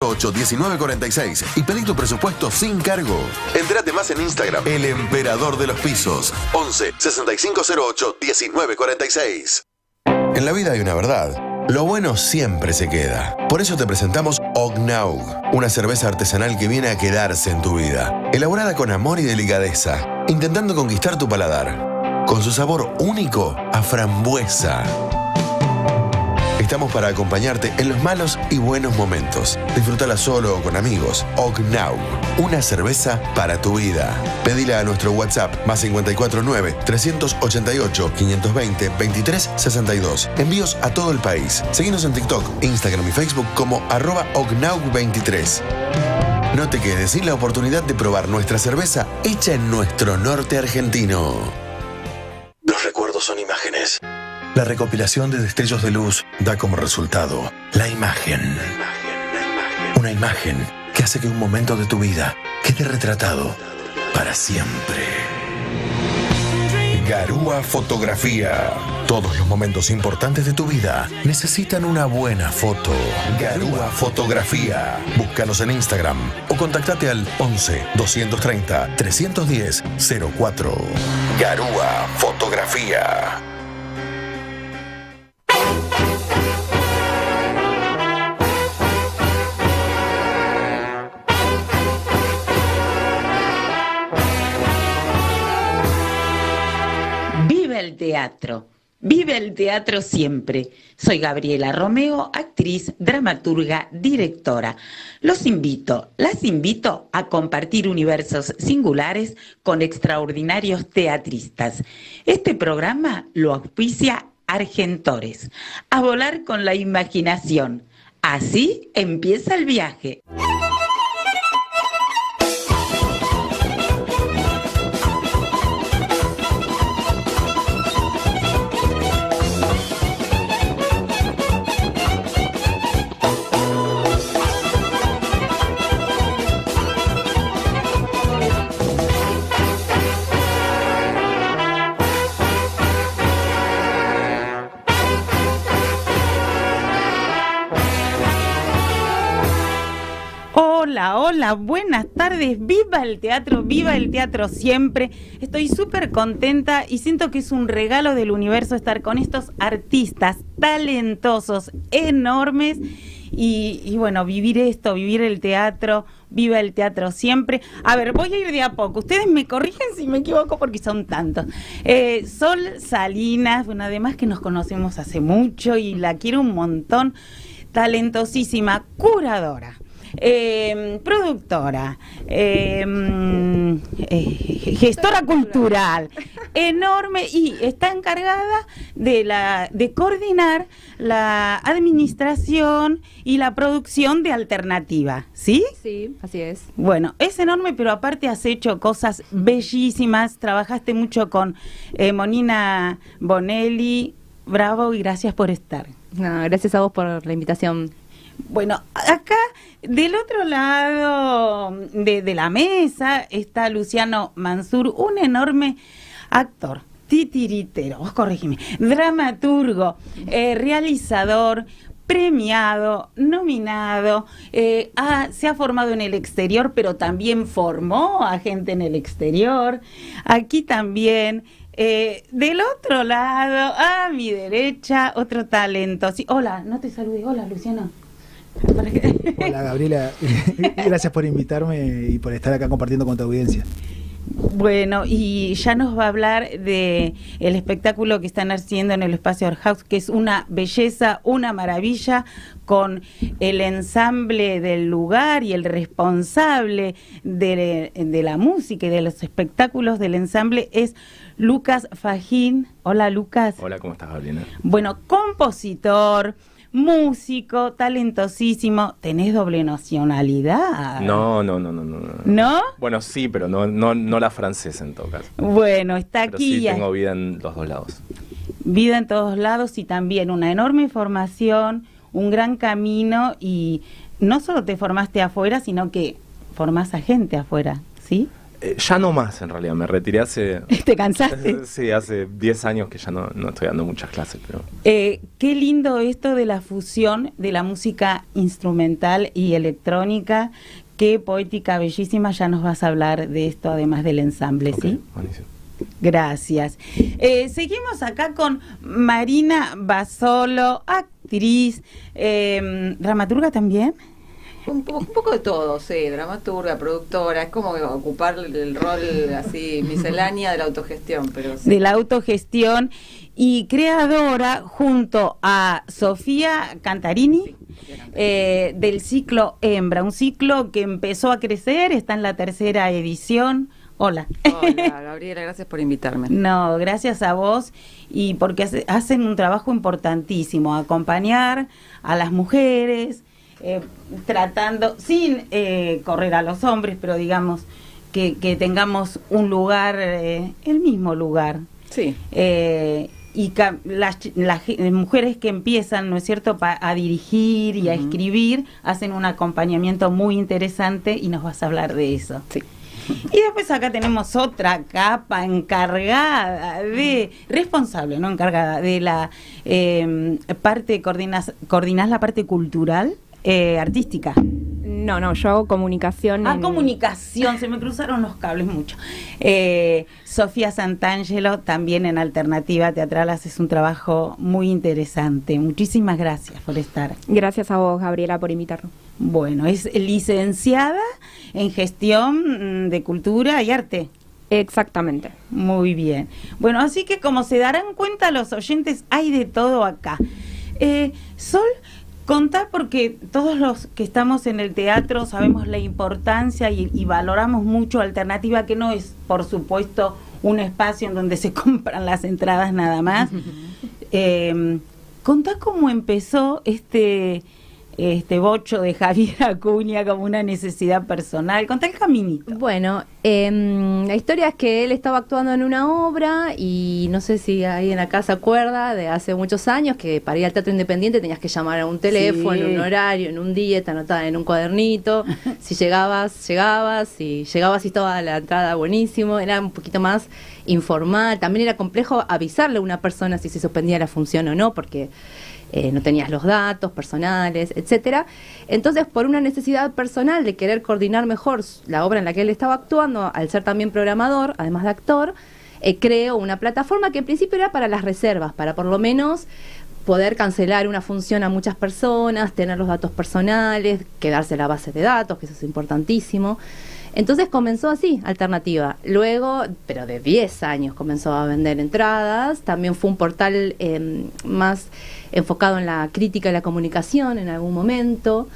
1946 y pedí tu presupuesto sin cargo. Entérate más en Instagram, El Emperador de los Pisos, 11 6508 1946. En la vida hay una verdad. Lo bueno siempre se queda. Por eso te presentamos Ognaug, una cerveza artesanal que viene a quedarse en tu vida. Elaborada con amor y delicadeza, intentando conquistar tu paladar. Con su sabor único a frambuesa. Estamos para acompañarte en los malos y buenos momentos. Disfrútala solo o con amigos. Ognaug, una cerveza para tu vida. Pedila a nuestro WhatsApp +54 9 388 520 23 62. Envíos a todo el país. Seguinos en TikTok, Instagram y Facebook como @Ognaug23. No te quedes sin la oportunidad de probar nuestra cerveza hecha en nuestro norte argentino. Los recuerdos son imágenes. La recopilación de destellos de luz da como resultado la imagen. Una imagen que hace que un momento de tu vida quede retratado para siempre. Garúa Fotografía. Todos los momentos importantes de tu vida necesitan una buena foto. Garúa Fotografía. Búscanos en Instagram o contactate al 11 230 310 04. Garúa Fotografía. El teatro. Vive el teatro siempre. Soy Gabriela Romeo, actriz, dramaturga, directora. Las invito a compartir universos singulares con extraordinarios teatristas. Este programa lo auspicia Argentores. A volar con la imaginación. Así empieza el viaje. Hola, buenas tardes, viva el teatro siempre. Estoy súper contenta y siento que es un regalo del universo estar con estos artistas talentosos, enormes y bueno, vivir el teatro, viva el teatro siempre. A ver, voy a ir de a poco, ustedes me corrigen si me equivoco porque son tantos. Sol Salinas, bueno, además que nos conocemos hace mucho y la quiero un montón, talentosísima, curadora. Productora, gestora cultural, enorme, y está encargada de coordinar la administración y la producción de Alternativa, ¿sí? Sí, así es. Bueno, es enorme, pero aparte has hecho cosas bellísimas, trabajaste mucho con Monina Bonelli, bravo y gracias por estar. No, gracias a vos por la invitación. Bueno, acá del otro lado de la mesa está Luciano Mansur, un enorme actor, titiritero, vos corrígeme, dramaturgo, realizador, premiado, nominado, se ha formado en el exterior, pero también formó a gente en el exterior. Aquí también, del otro lado, a mi derecha, otro talento. Sí, hola, no te saludé, hola Luciano. Hola Gabriela, gracias por invitarme y por estar acá compartiendo con tu audiencia. Bueno, y ya nos va a hablar de el espectáculo que están haciendo en el Espacio Art House, que es una belleza, una maravilla, con el ensamble del lugar y el responsable de la música y de los espectáculos del ensamble es Lucas Fajín. Hola Lucas. Hola, ¿cómo estás, Gabriela? Bueno, compositor, músico, talentosísimo. ¿Tenés doble nacionalidad? No. ¿No? Bueno, sí, pero no la francesa en todo caso. Bueno, está pero aquí. Sí, tengo vida en los dos lados. Vida en todos lados y también una enorme formación, un gran camino, y no solo te formaste afuera, sino que formás a gente afuera, ¿sí? Ya no más, en realidad. Me retiré hace... ¿Te cansaste? Sí, hace 10 años que ya no estoy dando muchas clases, pero... Qué lindo esto de la fusión de la música instrumental y electrónica. Qué poética, bellísima. Ya nos vas a hablar de esto, además del ensamble, Ok, ¿sí? buenísimo. Gracias. Seguimos acá con Marina Basolo, actriz, dramaturga también. Un poco de todo, sí, dramaturga, productora, es como ocupar el rol así miscelánea de la autogestión, pero sí. De la autogestión y creadora junto a Sofía Cantarini del ciclo Hembra, un ciclo que empezó a crecer, está en la 3ª edición. Hola. Hola, Gabriela, gracias por invitarme. No, gracias a vos y porque hacen un trabajo importantísimo, acompañar a las mujeres, tratando, sin correr a los hombres, pero digamos que tengamos un lugar, el mismo lugar. Sí. Y las mujeres que empiezan, ¿no es cierto?, a dirigir y a escribir, hacen un acompañamiento muy interesante y nos vas a hablar de eso. Sí. Y después acá tenemos otra capa encargada responsable, no encargada, de la parte, coordinás la parte cultural, artística. No, yo hago comunicación. Comunicación, se me cruzaron los cables mucho. Sofía Santangelo, también en Alternativa Teatral, haces un trabajo muy interesante. Muchísimas gracias por estar. Gracias a vos, Gabriela, por invitarnos. Bueno, es licenciada en Gestión de Cultura y Arte. Exactamente. Muy bien. Bueno, así que como se darán cuenta los oyentes, hay de todo acá. Sol, contá, porque todos los que estamos en el teatro sabemos la importancia y valoramos mucho Alternativa, que no es, por supuesto, un espacio en donde se compran las entradas nada más. Contá cómo empezó este bocho de Javier Acuña como una necesidad personal. Contá el caminito. Bueno, la historia es que él estaba actuando en una obra y no sé si alguien acá se acuerda de hace muchos años que para ir al teatro independiente tenías que llamar a un teléfono, Sí. en un horario, en un día, te anotaban en un cuadernito. Si llegabas, si llegabas y estaba la entrada buenísimo, era un poquito más informal. También era complejo avisarle a una persona si se suspendía la función o no, porque no tenías los datos personales, etcétera. Entonces, por una necesidad personal de querer coordinar mejor la obra en la que él estaba actuando, al ser también programador, además de actor, creó una plataforma que en principio era para las reservas, para por lo menos poder cancelar una función a muchas personas, tener los datos personales, quedarse la base de datos, que eso es importantísimo. Entonces comenzó así, Alternativa. Luego, pero de 10 años, comenzó a vender entradas. También fue un portal más enfocado en la crítica y la comunicación en algún momento.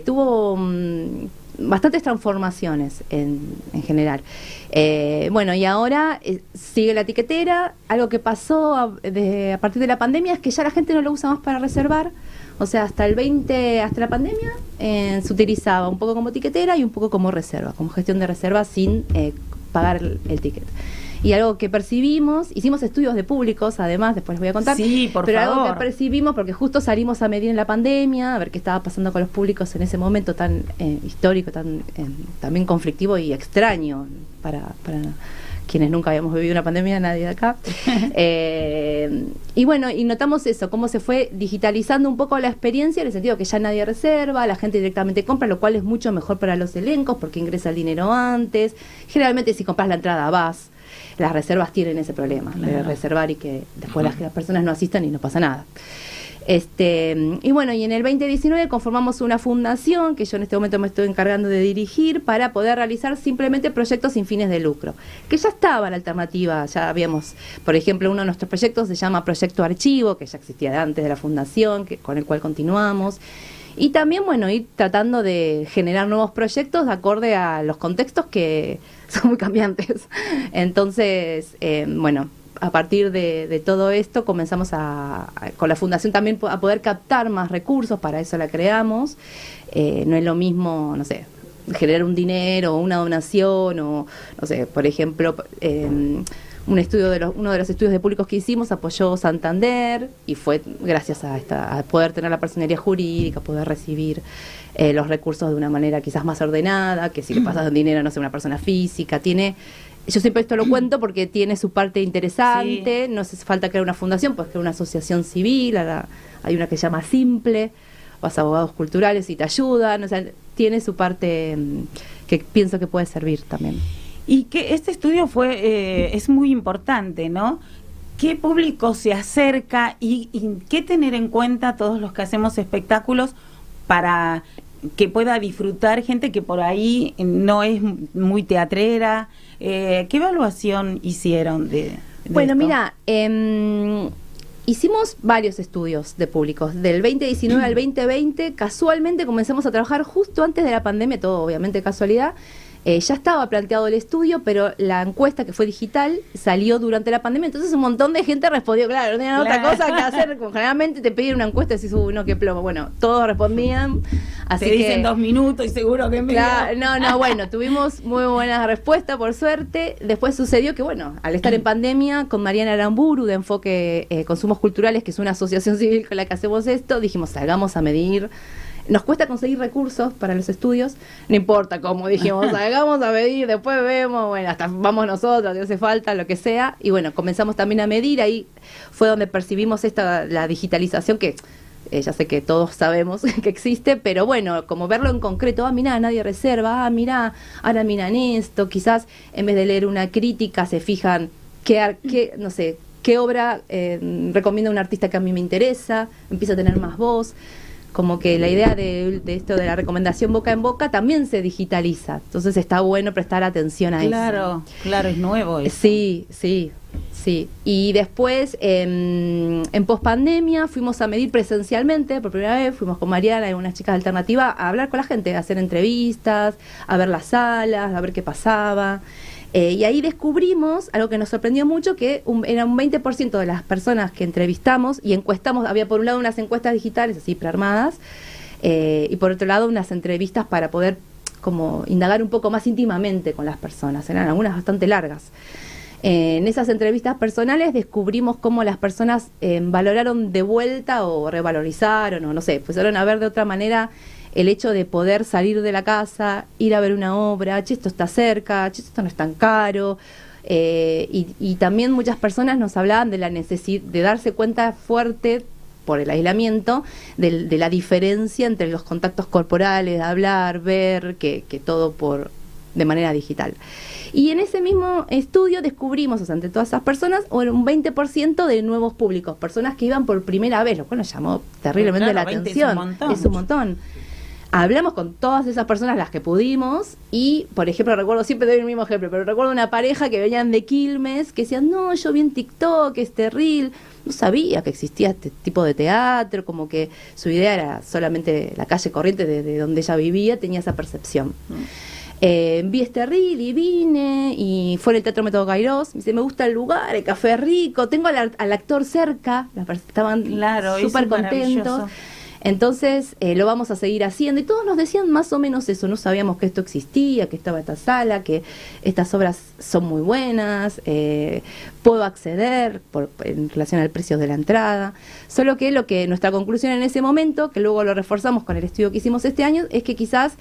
Tuvo bastantes transformaciones en general. Bueno, y ahora sigue la etiquetera. Algo que pasó a partir de la pandemia es que ya la gente no lo usa más para reservar. O sea, hasta la pandemia se utilizaba un poco como etiquetera y un poco como reserva, como gestión de reserva sin pagar el ticket. Y algo que percibimos, hicimos estudios de públicos, además, después les voy a contar. Sí, pero favor. algo que percibimos, porque justo salimos a medir en la pandemia, a ver qué estaba pasando con los públicos en ese momento tan histórico, tan también conflictivo y extraño para quienes nunca habíamos vivido una pandemia, nadie de acá. Y bueno, y notamos eso, cómo se fue digitalizando un poco la experiencia, en el sentido que ya nadie reserva, la gente directamente compra, lo cual es mucho mejor para los elencos, porque ingresa el dinero antes. Generalmente si compras la entrada vas. Las reservas tienen ese problema, de reservar y que después las personas no asistan y no pasa nada. Y bueno, y en el 2019 conformamos una fundación que yo en este momento me estoy encargando de dirigir para poder realizar simplemente proyectos sin fines de lucro, que ya estaba la Alternativa, ya habíamos, por ejemplo, uno de nuestros proyectos se llama Proyecto Archivo, que ya existía de antes de la fundación, con el cual continuamos. Y también, bueno, ir tratando de generar nuevos proyectos de acorde a los contextos que son muy cambiantes. Entonces, bueno, a partir de todo esto comenzamos con la fundación también a poder captar más recursos, para eso la creamos. No es lo mismo, no sé, generar un dinero o una donación o, no sé, por ejemplo, uno de los estudios de públicos que hicimos apoyó Santander, y fue gracias a poder tener la personería jurídica, poder recibir los recursos de una manera quizás más ordenada, que si le pasas dinero, no sé, a una persona física, yo siempre esto lo cuento porque tiene su parte interesante, sí. No hace falta crear una fundación, puedes crear una asociación civil, hay una que se llama Simple, vas a abogados culturales y te ayudan, o sea, tiene su parte que pienso que puede servir también. Y que este estudio es muy importante, ¿no? ¿Qué público se acerca y qué tener en cuenta todos los que hacemos espectáculos para que pueda disfrutar gente que por ahí no es muy teatrera? ¿Qué evaluación hicieron de bueno, esto? Mira, hicimos varios estudios de públicos. Del 2019 al 2020, casualmente comenzamos a trabajar justo antes de la pandemia, todo obviamente casualidad. Ya estaba planteado el estudio, pero la encuesta, que fue digital, salió durante la pandemia, entonces un montón de gente respondió, claro, no tenían otra cosa que hacer. Generalmente te piden una encuesta y decís, no, qué plomo. Bueno, todos respondían. Así te dicen 2 minutos y seguro que bueno, tuvimos muy buena respuesta, por suerte. Después sucedió que, bueno, al estar en pandemia, con Mariana Aramburu, de Enfoque Consumos Culturales, que es una asociación civil con la que hacemos esto, dijimos, salgamos a medir. Nos cuesta conseguir recursos para los estudios, no importa cómo, dijimos, salgamos a medir, después vemos, bueno, hasta vamos nosotros, si hace falta, lo que sea, y bueno, comenzamos también a medir. Ahí fue donde percibimos la digitalización, que ya sé que todos sabemos que existe, pero bueno, como verlo en concreto, mirá, nadie reserva, mirá, ahora miran esto, quizás en vez de leer una crítica se fijan no sé, qué obra recomienda un artista que a mí me interesa, empieza a tener más voz. Como que la idea de esto de la recomendación boca en boca también se digitaliza. Entonces está bueno prestar atención a eso. Claro, es nuevo eso. Sí. Y después, en pospandemia, fuimos a medir presencialmente, por primera vez, fuimos con Mariana y unas chicas de Alternativa a hablar con la gente, a hacer entrevistas, a ver las salas, a ver qué pasaba. Y ahí descubrimos algo que nos sorprendió mucho, que era un 20% de las personas que entrevistamos y encuestamos. Había por un lado unas encuestas digitales así prearmadas, y por otro lado unas entrevistas para poder como indagar un poco más íntimamente con las personas. Eran algunas bastante largas. En esas entrevistas personales descubrimos cómo las personas valoraron de vuelta o revalorizaron, o no sé, pusieron a ver de otra manera el hecho de poder salir de la casa, ir a ver una obra, esto está cerca, esto no es tan caro. Y también muchas personas nos hablaban de la necesidad de darse cuenta fuerte por el aislamiento de la diferencia entre los contactos corporales, de hablar, ver, que todo de manera digital. Y en ese mismo estudio descubrimos, o sea, entre todas esas personas, un 20% de nuevos públicos, personas que iban por primera vez, lo cual nos llamó terriblemente la atención. Es un montón. Hablamos con todas esas personas, las que pudimos, y, por ejemplo, siempre doy el mismo ejemplo, pero recuerdo una pareja que venían de Quilmes, que decían, no, yo vi en TikTok, reel, no sabía que existía este tipo de teatro, como que su idea era solamente la calle corriente de donde ella vivía, tenía esa percepción. Vi reel y vine, y fue en el Teatro Método Kairos, me dice, me gusta el lugar, el café es rico, tengo al actor cerca, estaban súper contentos. Entonces lo vamos a seguir haciendo, y todos nos decían más o menos eso. No sabíamos que esto existía, que estaba esta sala, que estas obras son muy buenas, puedo acceder en relación al precio de la entrada. Solo que nuestra conclusión en ese momento, que luego lo reforzamos con el estudio que hicimos este año, es que quizás,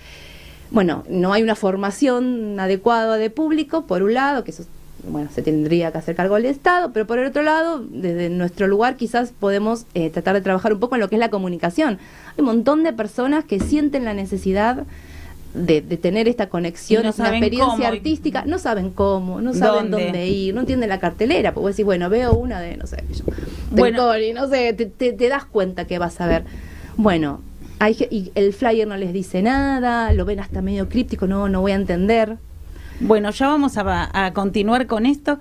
bueno, no hay una formación adecuada de público, por un lado, que eso se tendría que hacer cargo del Estado, pero por el otro lado, desde nuestro lugar quizás podemos tratar de trabajar un poco en lo que es la comunicación. Hay un montón de personas que sienten la necesidad de tener esta conexión, es una experiencia artística, no saben cómo, no saben dónde ir, no entienden la cartelera, porque vos decís, bueno, veo una de, no sé, Tencori, no sé, te das cuenta que vas a ver. Bueno, y el flyer no les dice nada, lo ven hasta medio críptico, no voy a entender. Bueno, ya vamos a continuar con esto.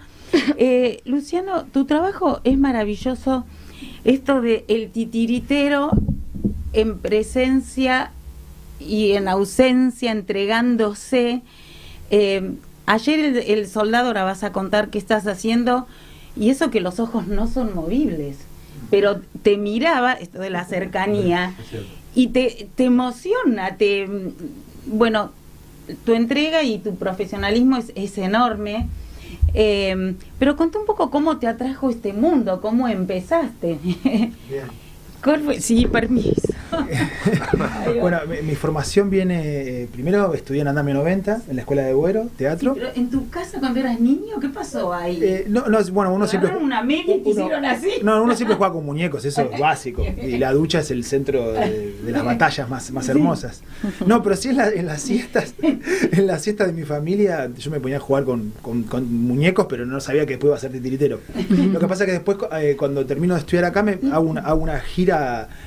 Luciano, tu trabajo es maravilloso. Esto de el titiritero en presencia y en ausencia, entregándose. Ayer el soldado, ahora vas a contar qué estás haciendo, y eso que los ojos no son movibles, pero te miraba, esto de la cercanía, y te emociona, bueno, tu entrega y tu profesionalismo es enorme. Pero contá un poco cómo te atrajo este mundo, cómo empezaste. Bien. ¿Cuál fue? Sí, permiso. Bueno, mi formación viene, primero estudié en Andamio 90, en la Escuela de Güero, teatro. Sí, pero en tu casa cuando eras niño, ¿qué pasó ahí? Bueno, uno siempre... Una media y te hicieron así. No, uno siempre juega con muñecos, eso es básico. Y la ducha es el centro de las batallas más hermosas. No, pero sí en las siestas de mi familia, yo me ponía a jugar con muñecos, pero no sabía que después iba a ser titiritero. Lo que pasa es que después, cuando termino de estudiar acá, hago una gira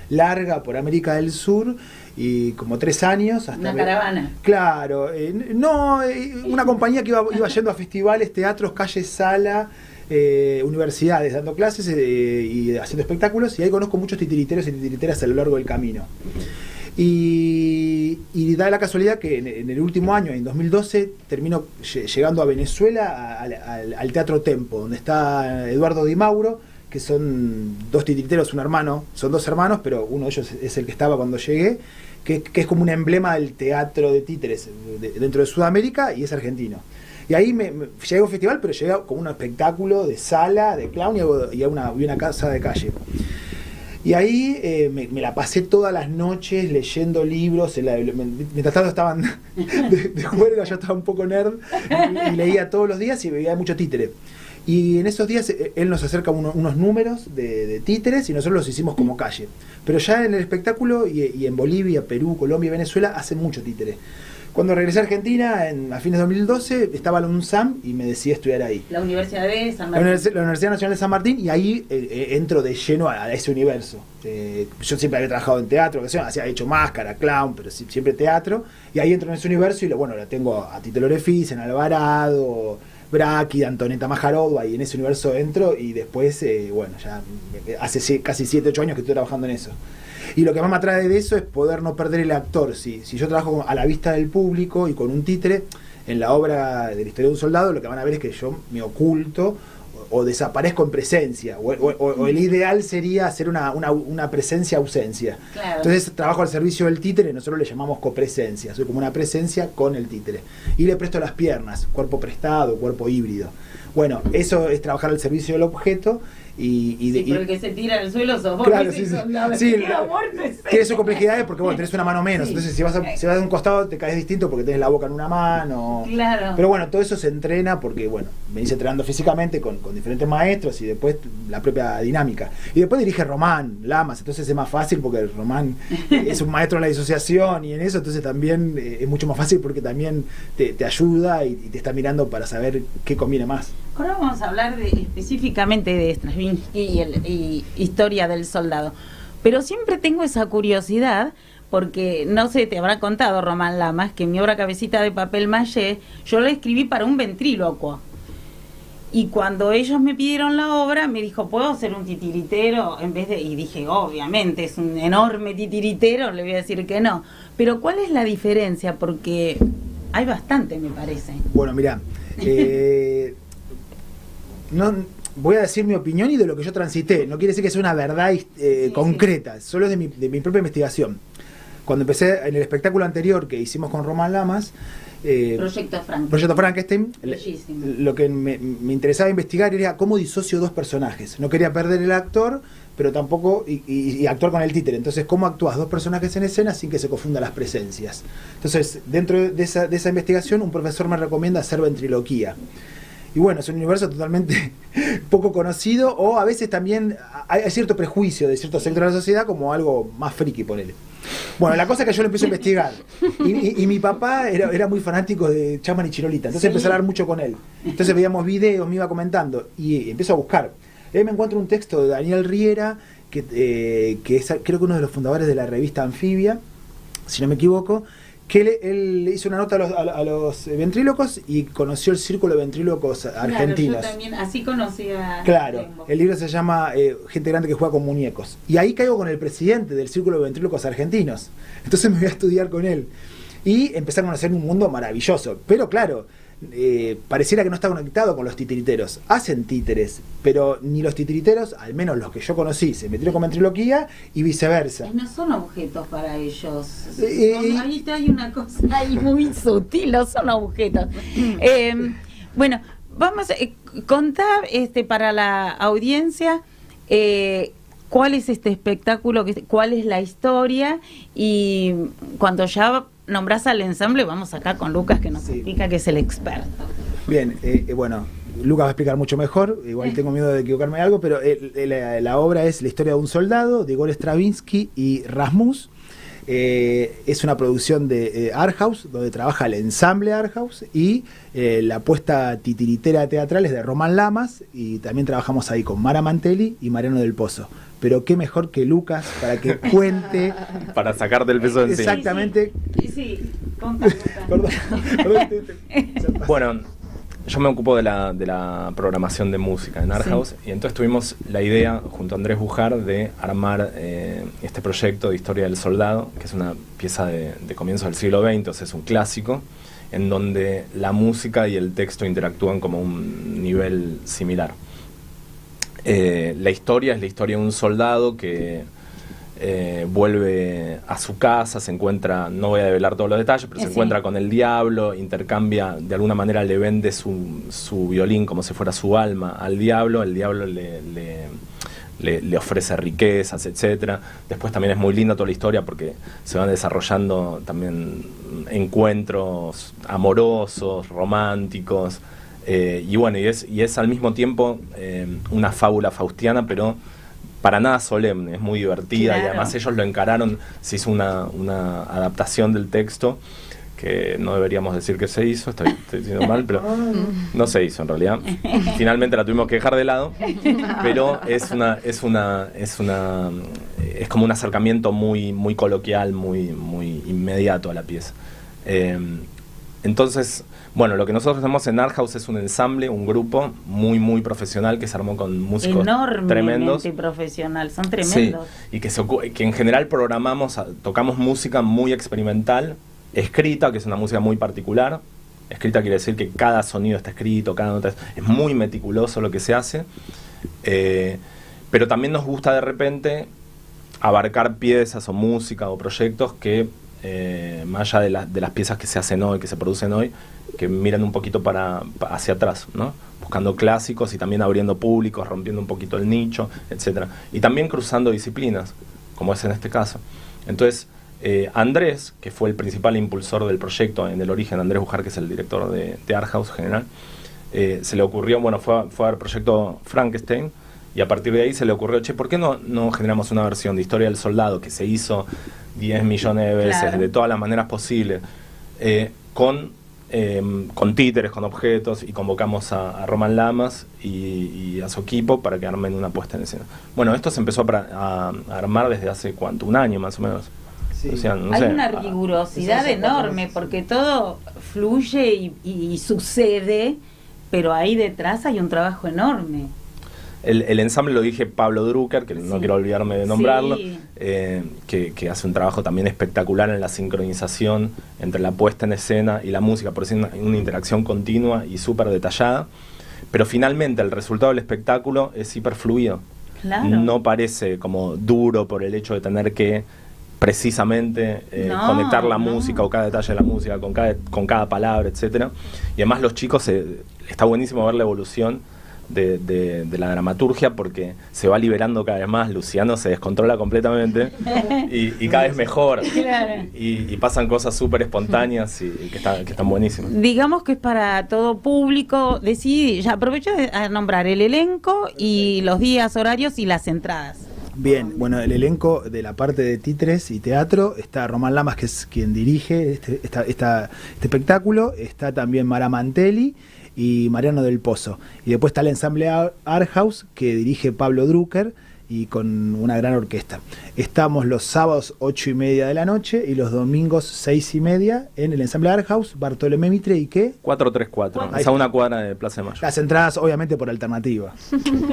larga por América del Sur, y como 3 años. Hasta una caravana. Claro, una compañía que iba yendo a festivales, teatros, calles, sala, universidades, dando clases y haciendo espectáculos, y ahí conozco muchos titiriteros y titiriteras a lo largo del camino. Y da la casualidad que en el último año, en 2012, termino llegando a Venezuela, al Teatro Tempo, donde está Eduardo Di Mauro, que son 2 titiriteros, un hermano, son 2 hermanos, pero uno de ellos es el que estaba cuando llegué, que es como un emblema del teatro de títeres dentro de Sudamérica, y es argentino. Y ahí llegué a un festival, pero llegué con un espectáculo de sala, de clown y a una casa de calle. Y ahí me la pasé todas las noches leyendo libros. Mientras tanto estaban de juerga, yo estaba un poco nerd, y leía todos los días y veía mucho títere. Y en esos días él nos acerca unos números de títeres, y nosotros los hicimos como calle. Pero ya en el espectáculo, y en Bolivia, Perú, Colombia y Venezuela, hacen mucho títere. Cuando regresé a Argentina, a fines de 2012, estaba la UNSAM y me decidí estudiar ahí. La Universidad de San Martín. La Universidad Nacional de San Martín, y ahí entro de lleno a ese universo. Yo siempre había trabajado en teatro, había hecho máscara, clown, pero siempre teatro. Y ahí entro en ese universo y lo tengo a Tito Lorefice, en Alvarado, Braki, Antoneta Majarodo, y en ese universo entro, y después, ya hace casi 7-8 años que estoy trabajando en eso. Y lo que más me atrae de eso es poder no perder el actor. Si yo trabajo a la vista del público y con un títere, en la obra de la historia de un soldado, lo que van a ver es que yo me oculto o desaparezco en presencia, o el ideal sería hacer una presencia-ausencia. Claro. Entonces trabajo al servicio del títere, nosotros le llamamos copresencia, soy como una presencia con el títere. Y le presto las piernas, cuerpo prestado, cuerpo híbrido. Bueno, eso es trabajar al servicio del objeto. Pero el que se tira al suelo sos vos. Claro, sí, tiene sus complejidades porque tenés una mano menos. Sí. Entonces si vas de un costado te caes distinto porque tenés la boca en una mano. Claro. Pero todo eso se entrena porque me hice entrenando físicamente con diferentes maestros, y después la propia dinámica. Y después dirige Román Lamas, entonces es más fácil porque Román es un maestro en la disociación y en eso, entonces también es mucho más fácil porque también te ayuda y te está mirando para saber qué conviene más. Ahora vamos a hablar específicamente de Stravinsky y Historia del Soldado. Pero siempre tengo esa curiosidad, porque no sé, te habrá contado Román Lamas que mi obra Cabecita de Papel Maché, yo la escribí para un ventrílocuo. Y cuando ellos me pidieron la obra, me dijo, ¿puedo ser un titiritero? Y dije, obviamente, es un enorme titiritero, le voy a decir que no. Pero ¿cuál es la diferencia? Porque hay bastante, me parece. Bueno, mirá, no voy a decir mi opinión y de lo que yo transité. No quiere decir que sea una verdad concreta, solo es de mi propia investigación. Cuando empecé en el espectáculo anterior que hicimos con Román Lamas, Proyecto Frankenstein, lo que me interesaba investigar era cómo disocio 2 personajes. No quería perder el actor, pero tampoco y actuar con el títere. Entonces, ¿cómo actúas 2 personajes en escena sin que se confundan las presencias? Entonces, dentro de esa investigación, un profesor me recomienda hacer ventriloquía. Y es un universo totalmente poco conocido, o a veces también hay cierto prejuicio de ciertos sectores de la sociedad como algo más friki, ponele. Bueno, la cosa es que yo lo empiezo a investigar. Y mi papá era muy fanático de Chapman y Chirolita, entonces empecé a hablar mucho con él. Entonces veíamos videos, me iba comentando, y empiezo a buscar. Ahí me encuentro un texto de Daniel Riera, que es creo que uno de los fundadores de la revista Anfibia, si no me equivoco, que él hizo una nota a los ventrílocos y conoció el círculo de ventrílocos argentinos. Claro, yo también así conocía. Claro, el libro se llama Gente Grande que Juega con Muñecos. Y ahí caigo con el presidente del círculo de ventrílocos argentinos. Entonces me voy a estudiar con él. Y empecé a conocer un mundo maravilloso. Pero claro, pareciera que no está conectado con los titiriteros. Hacen títeres, pero ni los titiriteros, al menos los que yo conocí, se metieron con ventriloquía y viceversa. No son objetos para ellos. Ahí hay una cosa ahí muy sutil, no son objetos. Bueno, vamos a contar para la audiencia cuál es este espectáculo, cuál es la historia, y cuando ya nombrás al ensamble, vamos acá con Lucas, que nos explica, que es el experto. Bien, bueno, Lucas va a explicar mucho mejor, igual tengo miedo de equivocarme en algo, pero la obra es La historia de un soldado, de Igor Stravinsky y Rasmus. Es una producción de Art House, donde trabaja el ensamble Art House, y la puesta titiritera teatral es de Román Lamas, y también trabajamos ahí con Mara Mantelli y Mariano del Pozo. Pero qué mejor que Lucas para que cuente. Para sacarte el peso de encima. Exactamente. Sí, contá. Perdón. Bueno, yo me ocupo de la programación de música en Art House, y entonces tuvimos la idea, junto a Andrés Bujar, de armar este proyecto de Historia del Soldado, que es una pieza de comienzos del siglo XX, o sea, es un clásico, en donde la música y el texto interactúan como un nivel similar. La historia es la historia de un soldado que vuelve a su casa, se encuentra, no voy a develar todos los detalles, pero se encuentra con el diablo, intercambia, de alguna manera le vende su violín como si fuera su alma al diablo, el diablo le ofrece riquezas, etcétera. Después también es muy linda toda la historia porque se van desarrollando también encuentros amorosos, románticos, y bueno, y es al mismo tiempo una fábula faustiana, pero para nada solemne, es muy divertida. Claro. Y además ellos lo encararon, se hizo una adaptación del texto, que no deberíamos decir que se hizo, estoy diciendo mal, pero no se hizo en realidad. Finalmente la tuvimos que dejar de lado, pero es como un acercamiento muy coloquial, muy inmediato a la pieza. Entonces, bueno, lo que nosotros tenemos en Art House es un ensamble, un grupo muy profesional que se armó con músicos tremendos. Profesional, son tremendos. Sí, y que en general tocamos música muy experimental, escrita, que es una música muy particular. Escrita quiere decir que cada sonido está escrito, cada nota es muy meticuloso lo que se hace. Pero también nos gusta de repente abarcar piezas o música o proyectos que más allá de las piezas que se hacen hoy, que se producen hoy, que miran un poquito hacia atrás, ¿no? Buscando clásicos y también abriendo públicos, rompiendo un poquito el nicho, etcétera. Y también cruzando disciplinas, como es en este caso. Entonces, Andrés, que fue el principal impulsor del proyecto en el origen, Andrés Bujar, que es el director de Art House general, se le ocurrió, bueno, fue al proyecto Frankenstein, y a partir de ahí se le ocurrió, ¿por qué no generamos una versión de Historia del Soldado que se hizo 10 millones de veces, claro, de todas las maneras posibles, con títeres, con objetos, y convocamos a Román Lamas y a su equipo para que armen una puesta en escena? Bueno, esto se empezó a armar desde hace, ¿cuánto? Un año más o menos. Sí. O sea, no hay sé, una rigurosidad enorme, porque todo fluye y sucede, pero ahí detrás hay un trabajo enorme. El ensamble lo dije Pablo Drucker, que no quiero olvidarme de nombrarlo, que hace un trabajo también espectacular en la sincronización entre la puesta en escena y la música, por decir, una interacción continua y súper detallada. Pero finalmente el resultado del espectáculo es hiperfluido. Claro. No parece como duro por el hecho de tener que precisamente conectar la música o cada detalle de la música con cada palabra, etcétera. Y además los chicos, está buenísimo ver la evolución de la dramaturgia, porque se va liberando cada vez más. Luciano se descontrola completamente y cada vez mejor. Claro. Y pasan cosas súper espontáneas y que están buenísimas. Digamos que es para todo público. Ya aprovecho a nombrar el elenco y los días, horarios y las entradas. Bien, bueno, el elenco de la parte de títeres y teatro está Román Lamas, que es quien dirige este espectáculo. Está también Mara Mantelli y Mariano del Pozo. Y después está el ensamble Art House, que dirige Pablo Drucker, y con una gran orquesta. Estamos los sábados 8:30 de la noche y los domingos 6:30 en el ensamble Art House, Bartolomé Mitre y ¿qué? 434, es a una cuadra de Plaza de Mayo. Las entradas obviamente por alternativa.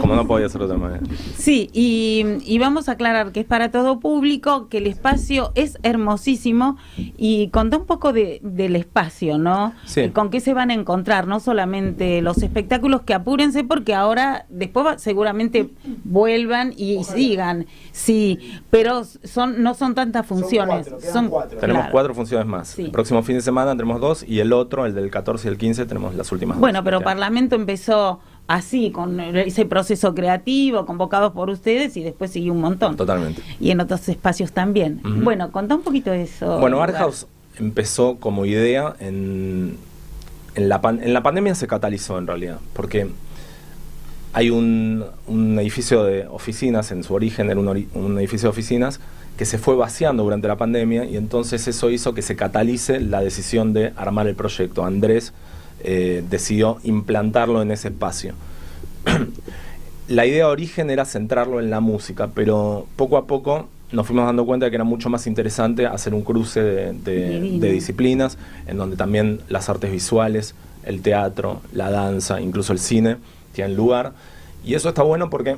Como no podía ser de otra manera. Sí, y vamos a aclarar que es para todo público, que el espacio es hermosísimo, y contá un poco del espacio, ¿no? Sí. Con qué se van a encontrar, no solamente los espectáculos, que apúrense porque ahora, después seguramente vuelvan y y sigan, sí, pero no son tantas funciones. Quedan cuatro. Tenemos claro. 4 funciones más. Sí. El próximo fin de semana tenemos 2 y el otro, el del 14 y el 15, tenemos las últimas 2. Bueno, pero Ya. Parlamento empezó así, con ese proceso creativo, convocados por ustedes, y después siguió un montón. Totalmente. Y en otros espacios también. Ujú. Bueno, contá un poquito de eso. Bueno, Art Edgar. House empezó como idea en la pandemia se catalizó en realidad, porque hay un edificio de oficinas, en su origen era un edificio de oficinas que se fue vaciando durante la pandemia, y entonces eso hizo que se catalice la decisión de armar el proyecto. Andrés decidió implantarlo en ese espacio. La idea de origen era centrarlo en la música, pero poco a poco nos fuimos dando cuenta de que era mucho más interesante hacer un cruce de disciplinas, en donde también las artes visuales, el teatro, la danza, incluso el cine tienen lugar. Y eso está bueno porque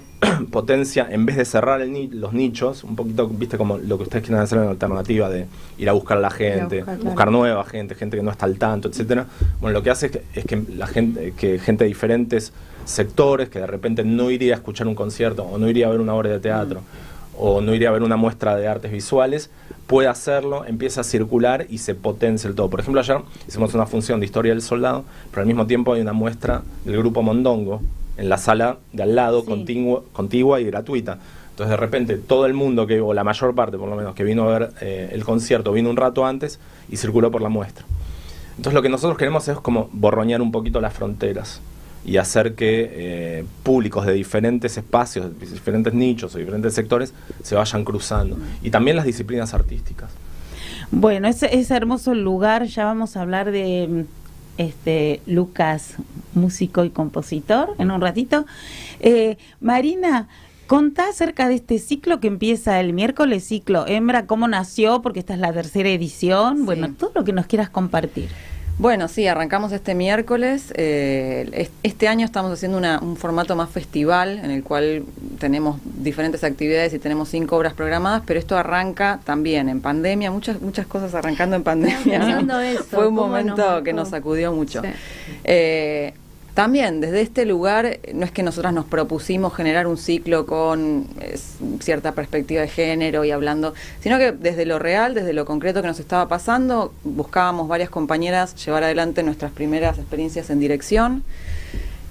potencia, en vez de cerrar los nichos, un poquito, viste, como lo que ustedes quieren hacer en la alternativa de ir a buscar a la gente, buscar nueva gente que no está al tanto, etcétera. Bueno, lo que hace es que la gente, gente de diferentes sectores, que de repente no iría a escuchar un concierto, o no iría a ver una obra de teatro, o no iría a ver una muestra de artes visuales, puede hacerlo, empieza a circular y se potencia el todo. Por ejemplo, ayer hicimos una función de Historia del Soldado, pero al mismo tiempo hay una muestra del grupo Mondongo en la sala de al lado, Sí. contigua y gratuita. Entonces, de repente, todo el mundo, o la mayor parte por lo menos, que vino a ver el concierto, vino un rato antes y circuló por la muestra. Entonces, lo que nosotros queremos es como borroñar un poquito las fronteras y hacer que públicos de diferentes espacios, de diferentes nichos o diferentes sectores se vayan cruzando. Y también las disciplinas artísticas. Bueno, es hermoso el lugar. Ya vamos a hablar de Lucas, músico y compositor, en un ratito. Marina, contá acerca de este ciclo que empieza el miércoles, ciclo Hembra, cómo nació, porque esta es la tercera edición. Sí. Bueno, todo lo que nos quieras compartir. Bueno, sí, arrancamos este miércoles. Este año estamos haciendo un formato más festival, en el cual tenemos diferentes actividades y tenemos 5 obras programadas, pero esto arranca también en pandemia, muchas cosas arrancando en pandemia. Pensando eso, Fue un cómo momento nos que marcó. nos sacudió mucho. Sí. También desde este lugar, no es que nosotras nos propusimos generar un ciclo con cierta perspectiva de género y hablando, sino que desde lo real, desde lo concreto que nos estaba pasando, buscábamos varias compañeras llevar adelante nuestras primeras experiencias en dirección.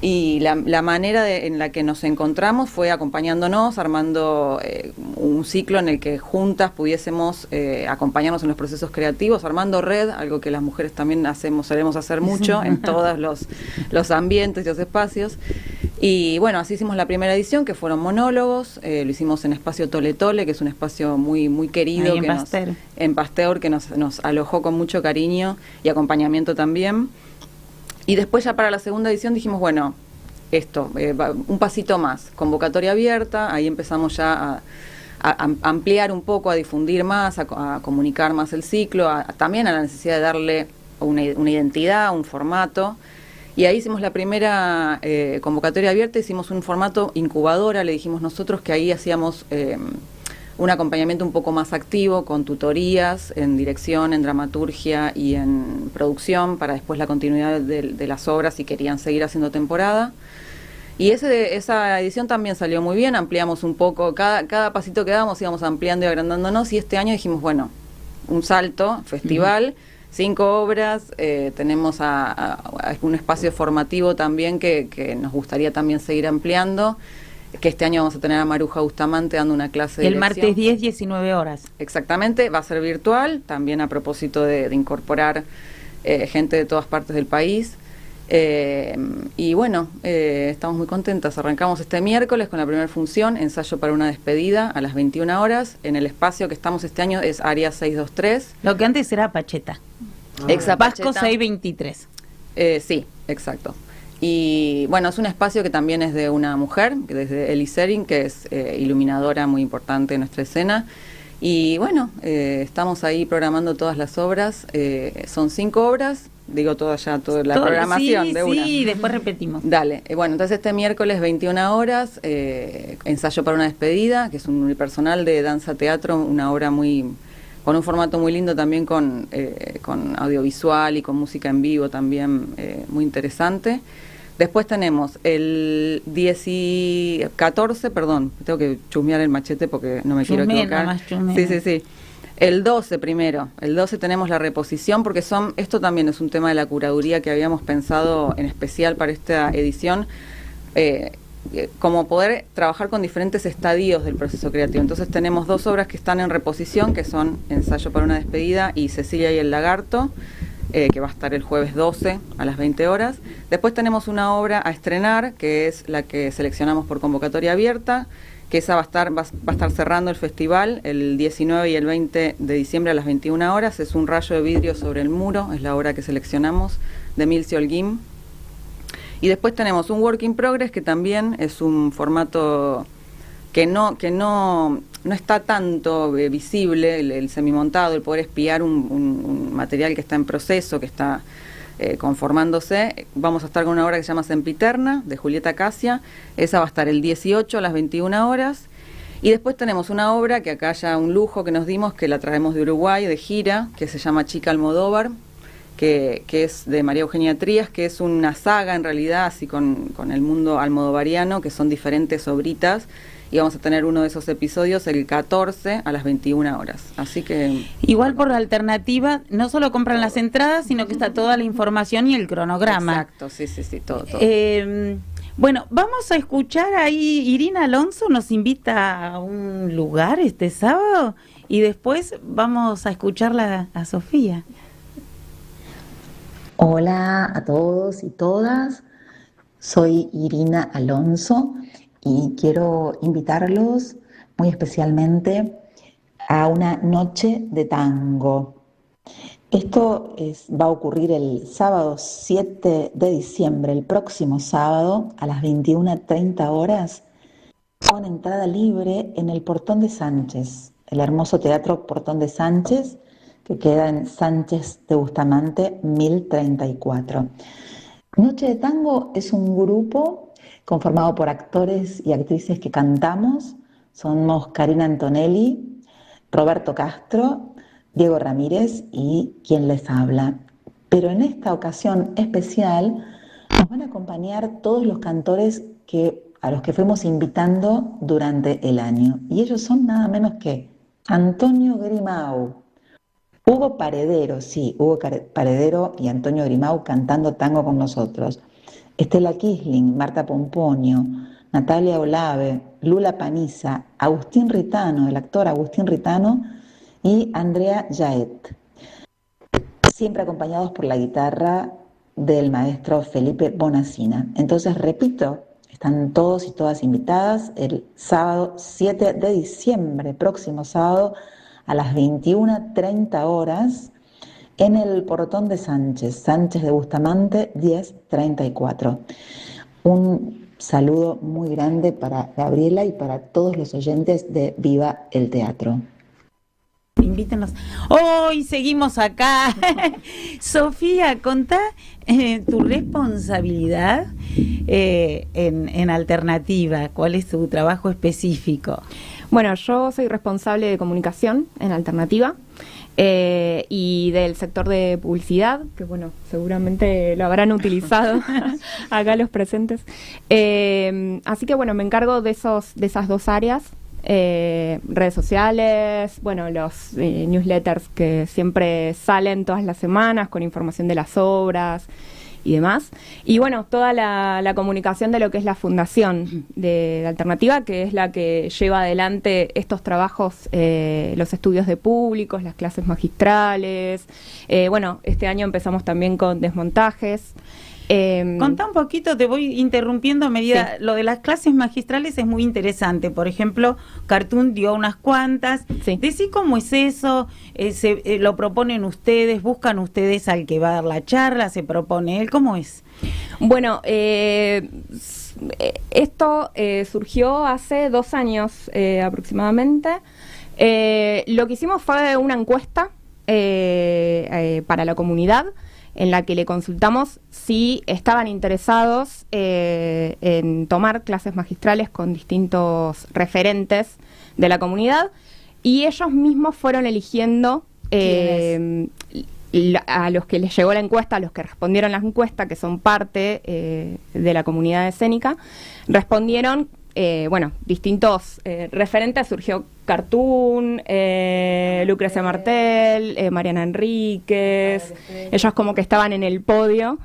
Y la manera en la que nos encontramos fue acompañándonos, armando un ciclo en el que juntas pudiésemos acompañarnos en los procesos creativos, armando red, algo que las mujeres también solemos hacer mucho en todos los ambientes y los espacios. Y bueno, así hicimos la primera edición, que fueron monólogos, lo hicimos en Espacio Tole Tole, que es un espacio muy, muy querido. Ahí en Pasteur. En Pasteur, que nos alojó con mucho cariño y acompañamiento también. Y después ya para la segunda edición dijimos, bueno, un pasito más, convocatoria abierta, ahí empezamos ya a ampliar un poco, a difundir más, a comunicar más el ciclo, también a la necesidad de darle una identidad, un formato. Y ahí hicimos la primera convocatoria abierta, hicimos un formato incubadora, le dijimos nosotros que ahí hacíamos un acompañamiento un poco más activo, con tutorías en dirección, en dramaturgia y en producción, para después la continuidad de las obras si querían seguir haciendo temporada. Y esa edición también salió muy bien, ampliamos un poco, cada pasito que dábamos íbamos ampliando y agrandándonos, y este año dijimos, bueno, un salto, festival, 5 obras, tenemos a un espacio formativo también que nos gustaría también seguir ampliando, que este año vamos a tener a Maruja Bustamante dando una clase de El dirección. martes 10, 19 horas. Exactamente, va a ser virtual, también a propósito de incorporar gente de todas partes del país. Y bueno, estamos muy contentas. Arrancamos este miércoles con la primera función, ensayo para una despedida a las 21 horas. En el espacio que estamos este año es Área 623. Lo que antes era Pacheta. Exapacheta. Vasco 623. Sí, exacto. Y bueno, es un espacio que también es de una mujer, que desde Eli Sering, que es iluminadora muy importante en nuestra escena. Y bueno, estamos ahí programando todas las obras. Son 5 obras, digo toda la programación sí, de una. Sí, después repetimos. Dale, bueno, entonces este miércoles 21 horas, ensayo para una despedida, que es un unipersonal de danza-teatro, una obra con un formato muy lindo también, con audiovisual y con música en vivo también, muy interesante. Después tenemos el 14, perdón, tengo que chusmear el machete porque no me quiero equivocar. Sí. El 12 primero, el 12 tenemos la reposición porque esto también es un tema de la curaduría que habíamos pensado en especial para esta edición, como poder trabajar con diferentes estadios del proceso creativo. Entonces tenemos 2 obras que están en reposición, que son Ensayo para una despedida y Cecilia y el lagarto, que va a estar el jueves 12 a las 20 horas. Después tenemos una obra a estrenar, que es la que seleccionamos por convocatoria abierta, que esa va a estar cerrando el festival el 19 y el 20 de diciembre a las 21 horas. Es Un rayo de vidrio sobre el muro, es la obra que seleccionamos, de Milce Holguín. Y después tenemos un work in progress, que también es un formato que no está tanto visible, el semimontado, el poder espiar un material que está en proceso, que está conformándose. Vamos a estar con una obra que se llama Sempiterna, de Julieta Casia. Esa va a estar el 18 a las 21 horas. Y después tenemos una obra que acá ya un lujo que nos dimos, que la traemos de Uruguay, de gira, que se llama Chica Almodóvar, que es de María Eugenia Trías, que es una saga en realidad, así con el mundo almodovariano, que son diferentes obritas. Y vamos a tener uno de esos episodios el 14 a las 21 horas. Así que... Igual por la alternativa, no solo compran las entradas, sino que está toda la información y el cronograma. Exacto, sí, todo. Bueno, vamos a escuchar ahí, Irina Alonso nos invita a un lugar este sábado y después vamos a escucharla a Sofía. Hola a todos y todas, soy Irina Alonso y quiero invitarlos muy especialmente a una noche de tango. Esto va a ocurrir el sábado 7 de diciembre, el próximo sábado, a las 21:30 horas, con entrada libre en el Portón de Sánchez, el hermoso Teatro Portón de Sánchez, que queda en Sánchez de Bustamante 1034. Noche de Tango es un grupo conformado por actores y actrices que cantamos. Somos Karina Antonelli, Roberto Castro, Diego Ramírez y quien les habla. Pero en esta ocasión especial nos van a acompañar todos los cantores a los que fuimos invitando durante el año. Y ellos son nada menos que Antonio Grimau, Hugo Paredero, sí, Hugo Paredero y Antonio Grimau cantando tango con nosotros, Estela Kisling, Marta Pomponio, Natalia Olave, Lula Paniza, Agustín Ritano, el actor Agustín Ritano, y Andrea Yaet, siempre acompañados por la guitarra del maestro Felipe Bonacina. Entonces, repito, están todos y todas invitadas el sábado 7 de diciembre, próximo sábado, a las 21:30 horas, en el Portón de Sánchez de Bustamante 1034. Un saludo muy grande para Gabriela y para todos los oyentes de Viva el Teatro. Invítenos. Hoy seguimos acá. Sofía, contá tu responsabilidad en Alternativa. ¿Cuál es tu trabajo específico? Bueno, yo soy responsable de comunicación en Alternativa y del sector de publicidad, que bueno, seguramente lo habrán utilizado acá los presentes. Así que bueno, me encargo de esas dos áreas. Redes sociales, bueno, los newsletters que siempre salen todas las semanas con información de las obras y demás, y bueno, toda la comunicación de lo que es la fundación de Alternativa, que es la que lleva adelante estos trabajos, los estudios de públicos, las clases magistrales, bueno, este año empezamos también con desmontajes. Contá un poquito, te voy interrumpiendo a medida. Sí. Lo de las clases magistrales es muy interesante. Por ejemplo, Cartoon dio unas cuantas. Sí. Decí cómo es eso, lo proponen ustedes, buscan ustedes al que va a dar la charla, se propone él, ¿cómo es? Bueno, esto surgió hace 2 años aproximadamente. Lo que hicimos fue una encuesta para la comunidad, en la que le consultamos si estaban interesados en tomar clases magistrales con distintos referentes de la comunidad, y ellos mismos fueron eligiendo a los que les llegó la encuesta, a los que respondieron la encuesta, que son parte de la comunidad escénica, respondieron, distintos referentes. Surgió Cartoon, Lucrecia Martel, Mariana Enríquez, ellos como que estaban en el podio.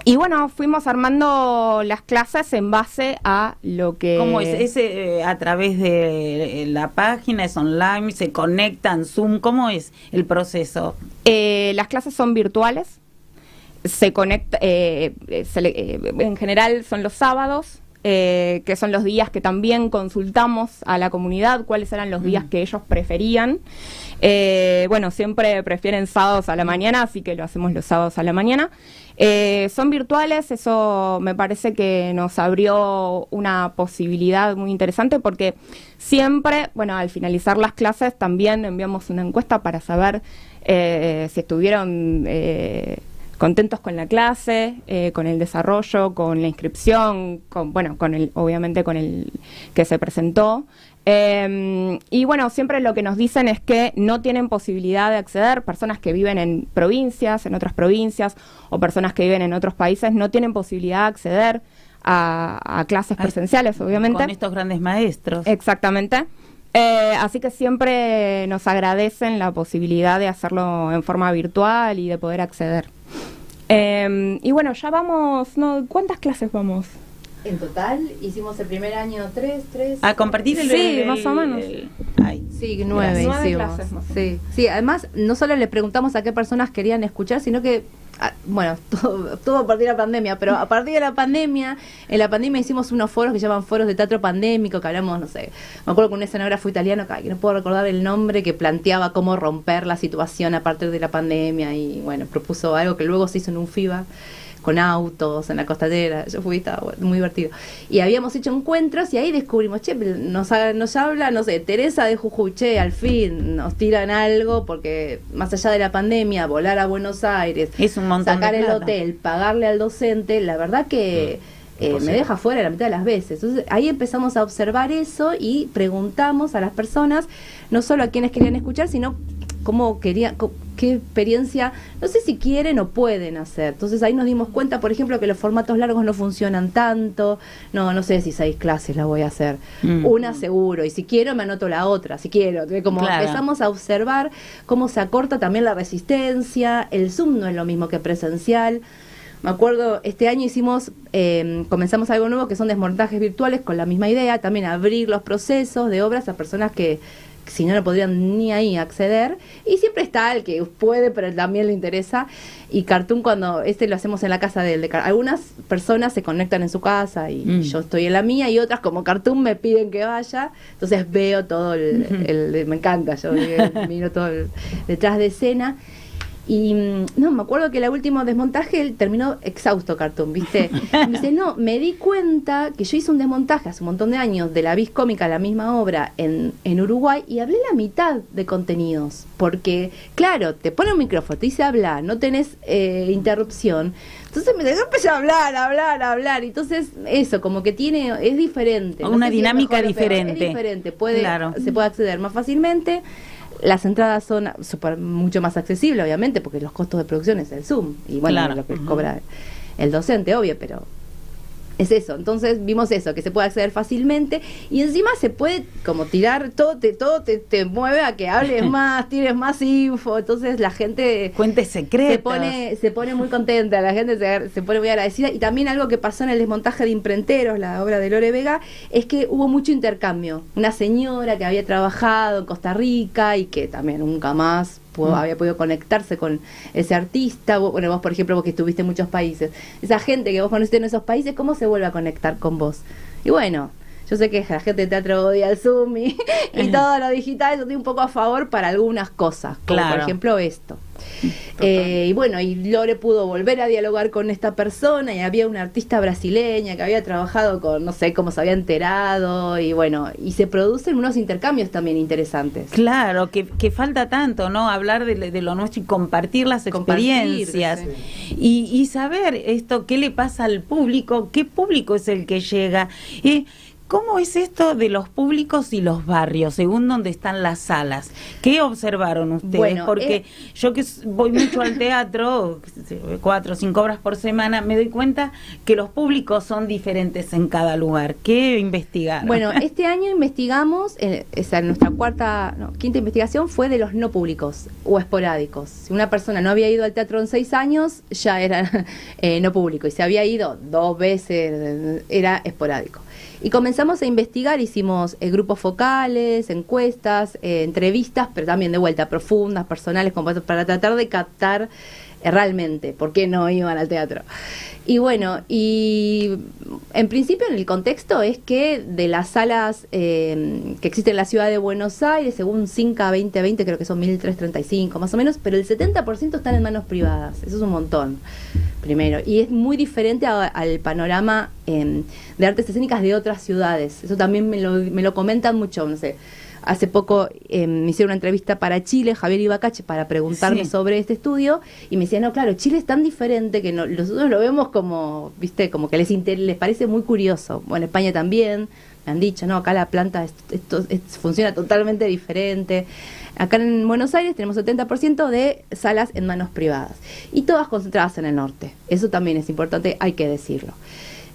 Y bueno, fuimos armando las clases en base a lo que... ¿Cómo es? ¿Es a través de la página? ¿Es online? ¿Se conectan? ¿Zoom? ¿Cómo es el proceso? Las clases son virtuales. Se conecta, en general son los sábados, que son los días que también consultamos a la comunidad, cuáles eran los días que ellos preferían. Siempre prefieren sábados a la mañana, así que lo hacemos los sábados a la mañana. Son virtuales, eso me parece que nos abrió una posibilidad muy interesante, porque siempre, al finalizar las clases también enviamos una encuesta para saber si estuvieron contentos con la clase, con el desarrollo, con la inscripción, obviamente con el que se presentó. Siempre lo que nos dicen es que no tienen posibilidad de acceder, personas que viven en otras provincias, o personas que viven en otros países, no tienen posibilidad de acceder a clases presenciales, obviamente. Con estos grandes maestros. Exactamente. Así que siempre nos agradecen la posibilidad de hacerlo en forma virtual y de poder acceder. Ya vamos, ¿cuántas clases vamos? En total hicimos el primer año 3. A compartir el... Sí, más o menos. Sí, 9 hicimos. Clases, Sí, además no solo le preguntamos a qué personas querían escuchar, sino que, todo a partir de la pandemia, pero a partir de la pandemia, en la pandemia hicimos unos foros que se llaman foros de teatro pandémico, que hablamos, me acuerdo que un escenógrafo italiano, que no puedo recordar el nombre, que planteaba cómo romper la situación a partir de la pandemia, y propuso algo que luego se hizo en un FIBA, con autos en la costanera. Yo fui, estaba muy divertido. Y habíamos hecho encuentros y ahí descubrimos, nos habla, Teresa de Jujuy, al fin nos tiran algo, porque más allá de la pandemia, volar a Buenos Aires, es un montón sacar de el plata. hotel, pagarle al docente, la verdad que me deja fuera la mitad de las veces. Entonces ahí empezamos a observar eso y preguntamos a las personas, no solo a quienes querían escuchar, sino cómo querían, qué experiencia, no sé si quieren o pueden hacer. Entonces ahí nos dimos cuenta, por ejemplo, que los formatos largos no funcionan tanto. No sé si 6 clases las voy a hacer. Una seguro, y si quiero me anoto la otra, si quiero. Como empezamos a observar cómo se acorta también la resistencia. El Zoom no es lo mismo que presencial. Me acuerdo, este año comenzamos algo nuevo, que son desmontajes virtuales, con la misma idea, también abrir los procesos de obras a personas que si no podrían ni ahí acceder, y siempre está el que puede pero también le interesa. Y Cartoon, cuando lo hacemos en la casa algunas personas se conectan en su casa y yo estoy en la mía, y otras como Cartoon me piden que vaya, entonces veo todo me encanta, yo miro todo detrás de escena. Y me acuerdo que el último desmontaje él terminó exhausto, Cartoon, ¿viste? Me dice, me di cuenta que yo hice un desmontaje hace un montón de años de La Vis Cómica, la misma obra, en Uruguay, y hablé la mitad de contenidos. Porque, claro, te pone un micrófono, te dice hablar, no tenés interrupción. Entonces me empecé a hablar. Entonces, eso, como que es diferente. Una dinámica diferente. Es diferente, se puede acceder más fácilmente. Las entradas son mucho más accesibles, obviamente, porque los costos de producción es el Zoom. Y lo que cobra el docente, obvio, pero es eso. Entonces vimos eso, que se puede acceder fácilmente, y encima se puede como tirar, todo te mueve a que hables más, tires más info. Entonces la gente... Cuentes secretos. Se pone muy contenta, la gente se pone muy agradecida. Y también algo que pasó en el desmontaje de Imprenteros, la obra de Lore Vega, es que hubo mucho intercambio. Una señora que había trabajado en Costa Rica y que también nunca más había podido conectarse con ese artista. Vos, por ejemplo, vos que estuviste en muchos países, esa gente que vos conociste en esos países, ¿cómo se vuelve a conectar con vos? Y yo sé que la gente de teatro odia el Zoom y todo lo digital, eso tiene un poco a favor para algunas cosas, como por ejemplo esto. Y Lore pudo volver a dialogar con esta persona, y había una artista brasileña que había trabajado con, no sé cómo se había enterado, y se producen unos intercambios también interesantes. Claro, que falta tanto, ¿no? Hablar de lo nuestro y compartir las experiencias. Y saber esto, qué le pasa al público, qué público es el que llega. ¿cómo es esto de los públicos y los barrios, según donde están las salas? ¿Qué observaron ustedes? Bueno, porque yo que voy mucho al teatro, 4 o 5 obras por semana, me doy cuenta que los públicos son diferentes en cada lugar. ¿Qué investigaron? Bueno, este año investigamos, nuestra quinta investigación fue de los no públicos o esporádicos. Si una persona no había ido al teatro en 6 años, ya era no público, y si había ido 2 veces, era esporádico. Y comenzamos a investigar, hicimos grupos focales, encuestas, entrevistas, pero también de vuelta profundas, personales, para tratar de captar realmente por qué no iban al teatro. Y bueno, y en principio en el contexto es que de las salas que existen en la ciudad de Buenos Aires, según CINCA 2020, creo que son 1.335 más o menos, pero el 70% están en manos privadas. Eso es un montón, primero. Y es muy diferente al panorama de artes escénicas de otras ciudades. Eso también me lo comentan mucho, no sé. Hace poco me hicieron una entrevista para Chile, Javier Ibacache, para preguntarme sobre este estudio, y me decían, no, claro, Chile es tan diferente que nosotros lo vemos como, viste, como que les parece muy curioso. Bueno, España también, me han dicho, no, acá la planta funciona totalmente diferente. Acá en Buenos Aires tenemos 70% de salas en manos privadas, y todas concentradas en el norte. Eso también es importante, hay que decirlo.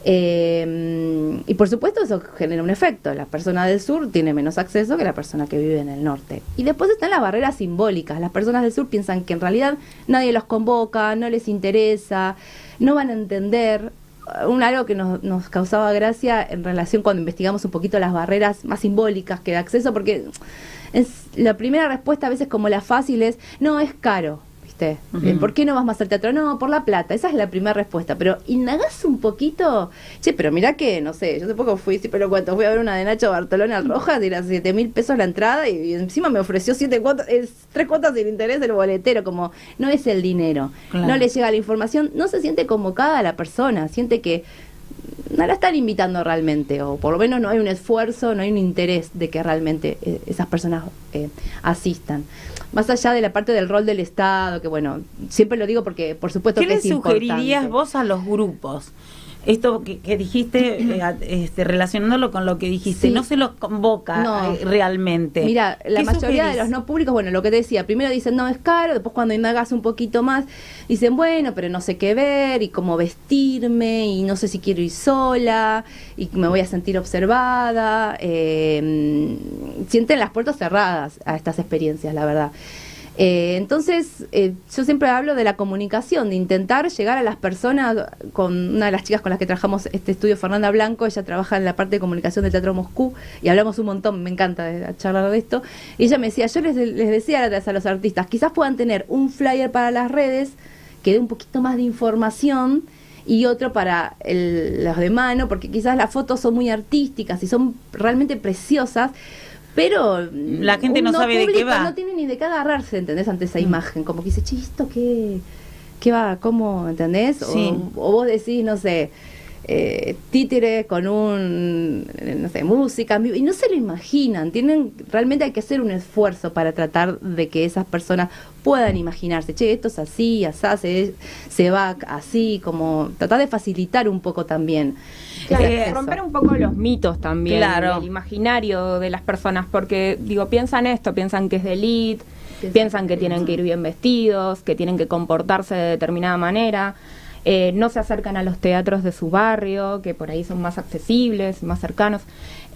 Y por supuesto eso genera un efecto. La persona del sur tiene menos acceso que la persona que vive en el norte. Y después están las barreras simbólicas. Las personas del sur piensan que en realidad nadie los convoca, no les interesa, no van a entender. Algo que nos causaba gracia en relación cuando investigamos un poquito las barreras más simbólicas que de acceso, porque la primera respuesta a veces, como la fácil, es no, es caro. ¿Por qué no vas más al teatro? No, por la plata. Esa es la primera respuesta. Pero indagás un poquito. Che, pero mirá que, no sé, yo hace poco fui a ver una de Nacho Bartolone al Rojas, y era 7.000 pesos la entrada, y encima me ofreció 3 cuotas sin interés del boletero. Como no es el dinero, claro. No le llega la información, no se siente convocada a la persona, siente que no la están invitando realmente, o por lo menos no hay un esfuerzo, no hay un interés de que realmente esas personas asistan. Más allá de la parte del rol del Estado, que bueno, siempre lo digo porque por supuesto que es importante. ¿Qué le sugerirías vos a los grupos? Esto que dijiste, relacionándolo con lo que dijiste, no se los convoca realmente. Mira, la mayoría de los no públicos, bueno, lo que te decía, primero dicen no es caro, después cuando indagas un poquito más, dicen bueno, pero no sé qué ver, y cómo vestirme, y no sé si quiero ir sola, y me voy a sentir observada. Sienten las puertas cerradas a estas experiencias, la verdad. Entonces, yo siempre hablo de la comunicación, de intentar llegar a las personas. Con una de las chicas con las que trabajamos este estudio, Fernanda Blanco, ella trabaja en la parte de comunicación del Teatro Moscú, y hablamos un montón, me encanta charlar de esto, y ella me decía, yo les decía a los artistas, quizás puedan tener un flyer para las redes que dé un poquito más de información, y otro para los de mano, porque quizás las fotos son muy artísticas y son realmente preciosas, pero la gente no sabe de qué va. No tiene ni de qué agarrarse, ¿entendés? Ante esa imagen, como que dice, che, ¿esto qué va? ¿Cómo? ¿Entendés? Sí. O vos decís, no sé, títere con no sé, música en vivo, y no se lo imaginan. Realmente hay que hacer un esfuerzo para tratar de que esas personas puedan imaginarse, che, esto es así, asá, se va así, como tratar de facilitar un poco también. Claro, romper un poco los mitos también, claro, el imaginario de las personas, porque piensan que es de élite, piensan que tienen que ir bien vestidos, que tienen que comportarse de determinada manera. No se acercan a los teatros de su barrio, que por ahí son más accesibles, más cercanos.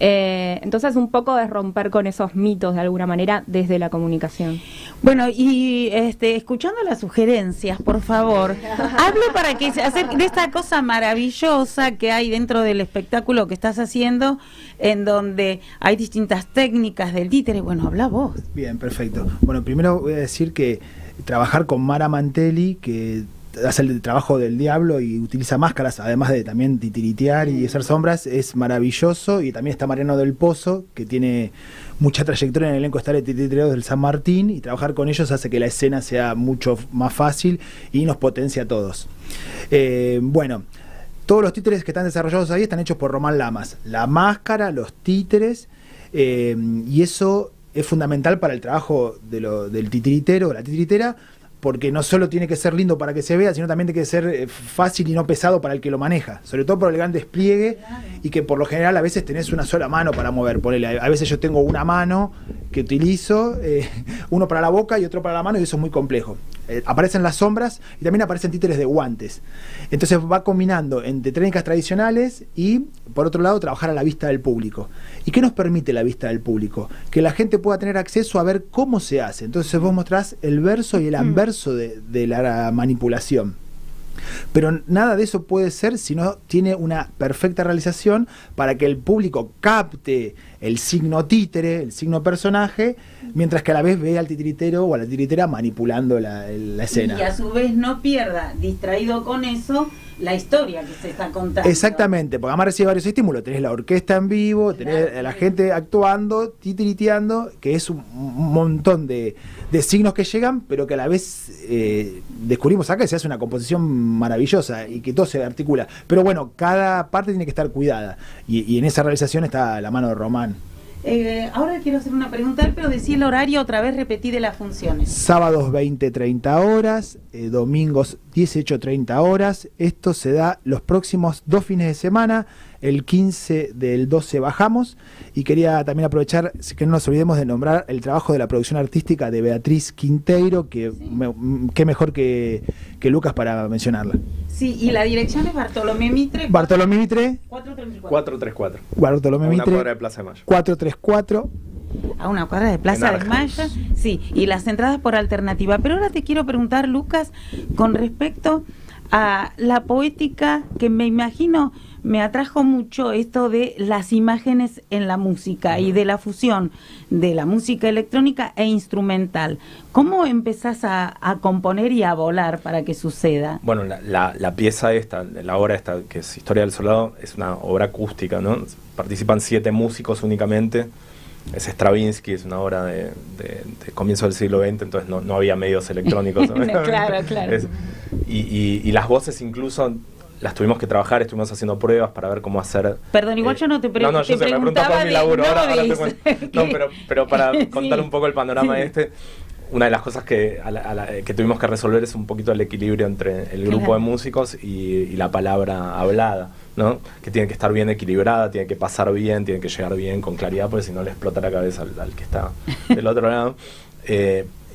Entonces un poco es romper con esos mitos de alguna manera desde la comunicación. Bueno, y escuchando las sugerencias, por favor, hable para que se acerque de esta cosa maravillosa que hay dentro del espectáculo que estás haciendo, en donde hay distintas técnicas del títere. Bueno, habla vos. Bien, perfecto. Bueno, primero voy a decir que trabajar con Mara Mantelli, que hace el trabajo del diablo y utiliza máscaras, además de también titiritear y hacer sombras, es maravilloso. Y también está Mariano del Pozo, que tiene mucha trayectoria en el elenco de titiriteros del San Martín, y trabajar con ellos hace que la escena sea mucho más fácil y nos potencia a todos. Bueno, todos los títeres que están desarrollados ahí están hechos por Román Lamas. La máscara, los títeres, y eso es fundamental para el trabajo del titiritero o la titiritera, porque no solo tiene que ser lindo para que se vea, sino también tiene que ser fácil y no pesado para el que lo maneja, sobre todo por el gran despliegue, y que por lo general a veces tenés una sola mano para mover. Ponele, a veces yo tengo una mano que utilizo, uno para la boca y otro para la mano, y eso es muy complejo. Aparecen las sombras y también aparecen títeres de guantes. Entonces va combinando entre técnicas tradicionales y, por otro lado, trabajar a la vista del público. ¿Y qué nos permite la vista del público? Que la gente pueda tener acceso a ver cómo se hace. Entonces vos mostrás el verso y el anverso de la manipulación. Pero nada de eso puede ser si no tiene una perfecta realización para que el público capte el signo títere, el signo personaje, mientras que a la vez ve al titiritero o a la titiritera manipulando la escena. Y a su vez no pierda, distraído con eso, la historia que se está contando. Exactamente, porque además recibe varios estímulos. Tenés la orquesta en vivo, tenés a la gente actuando, titiriteando, que es un montón de signos que llegan, pero que a la vez descubrimos acá que se hace una composición maravillosa y que todo se articula. Pero bueno, cada parte tiene que estar cuidada. Y en esa realización está la mano de Román. Ahora quiero hacer una pregunta, pero decí el horario otra vez, repetí de las funciones. Sábados 20-30 horas, domingos 18-30 horas. Esto se da los próximos 2 fines de semana. El 15 del 12 bajamos, y quería también aprovechar que no nos olvidemos de nombrar el trabajo de la producción artística de Beatriz Quinteiro, que qué mejor que Lucas para mencionarla. Sí, y la dirección es Bartolomé Mitre. Bartolomé Mitre 434. Bartolomé Una Mitre cuadra de Plaza de Mayo. 434. A una cuadra de Plaza de Mayo. Sí, y las entradas por alternativa. Pero ahora te quiero preguntar, Lucas, con respecto a la poética, que me imagino me atrajo mucho esto de las imágenes en la música y de la fusión de la música electrónica e instrumental. ¿Cómo empezás a componer y a volar para que suceda? Bueno, la pieza esta, la obra esta, que es Historia del Soldado, es una obra acústica, ¿no? Participan 7 músicos únicamente. Es Stravinsky, es una obra de comienzo del siglo XX, entonces no había medios electrónicos. ¿no? Claro. Y las voces incluso las tuvimos que trabajar, estuvimos haciendo pruebas para ver cómo hacer. Perdón, igual yo no te pregunto. No, yo sé, me preguntó por mi laburo. Ahora te cuento. No, pero para contar Sí. un poco el panorama una de las cosas que tuvimos que resolver es un poquito el equilibrio entre el grupo de músicos y la palabra hablada, ¿no? Que tiene que estar bien equilibrada, tiene que pasar bien, tiene que llegar bien, con claridad, porque si no le explota la cabeza al que está del otro lado.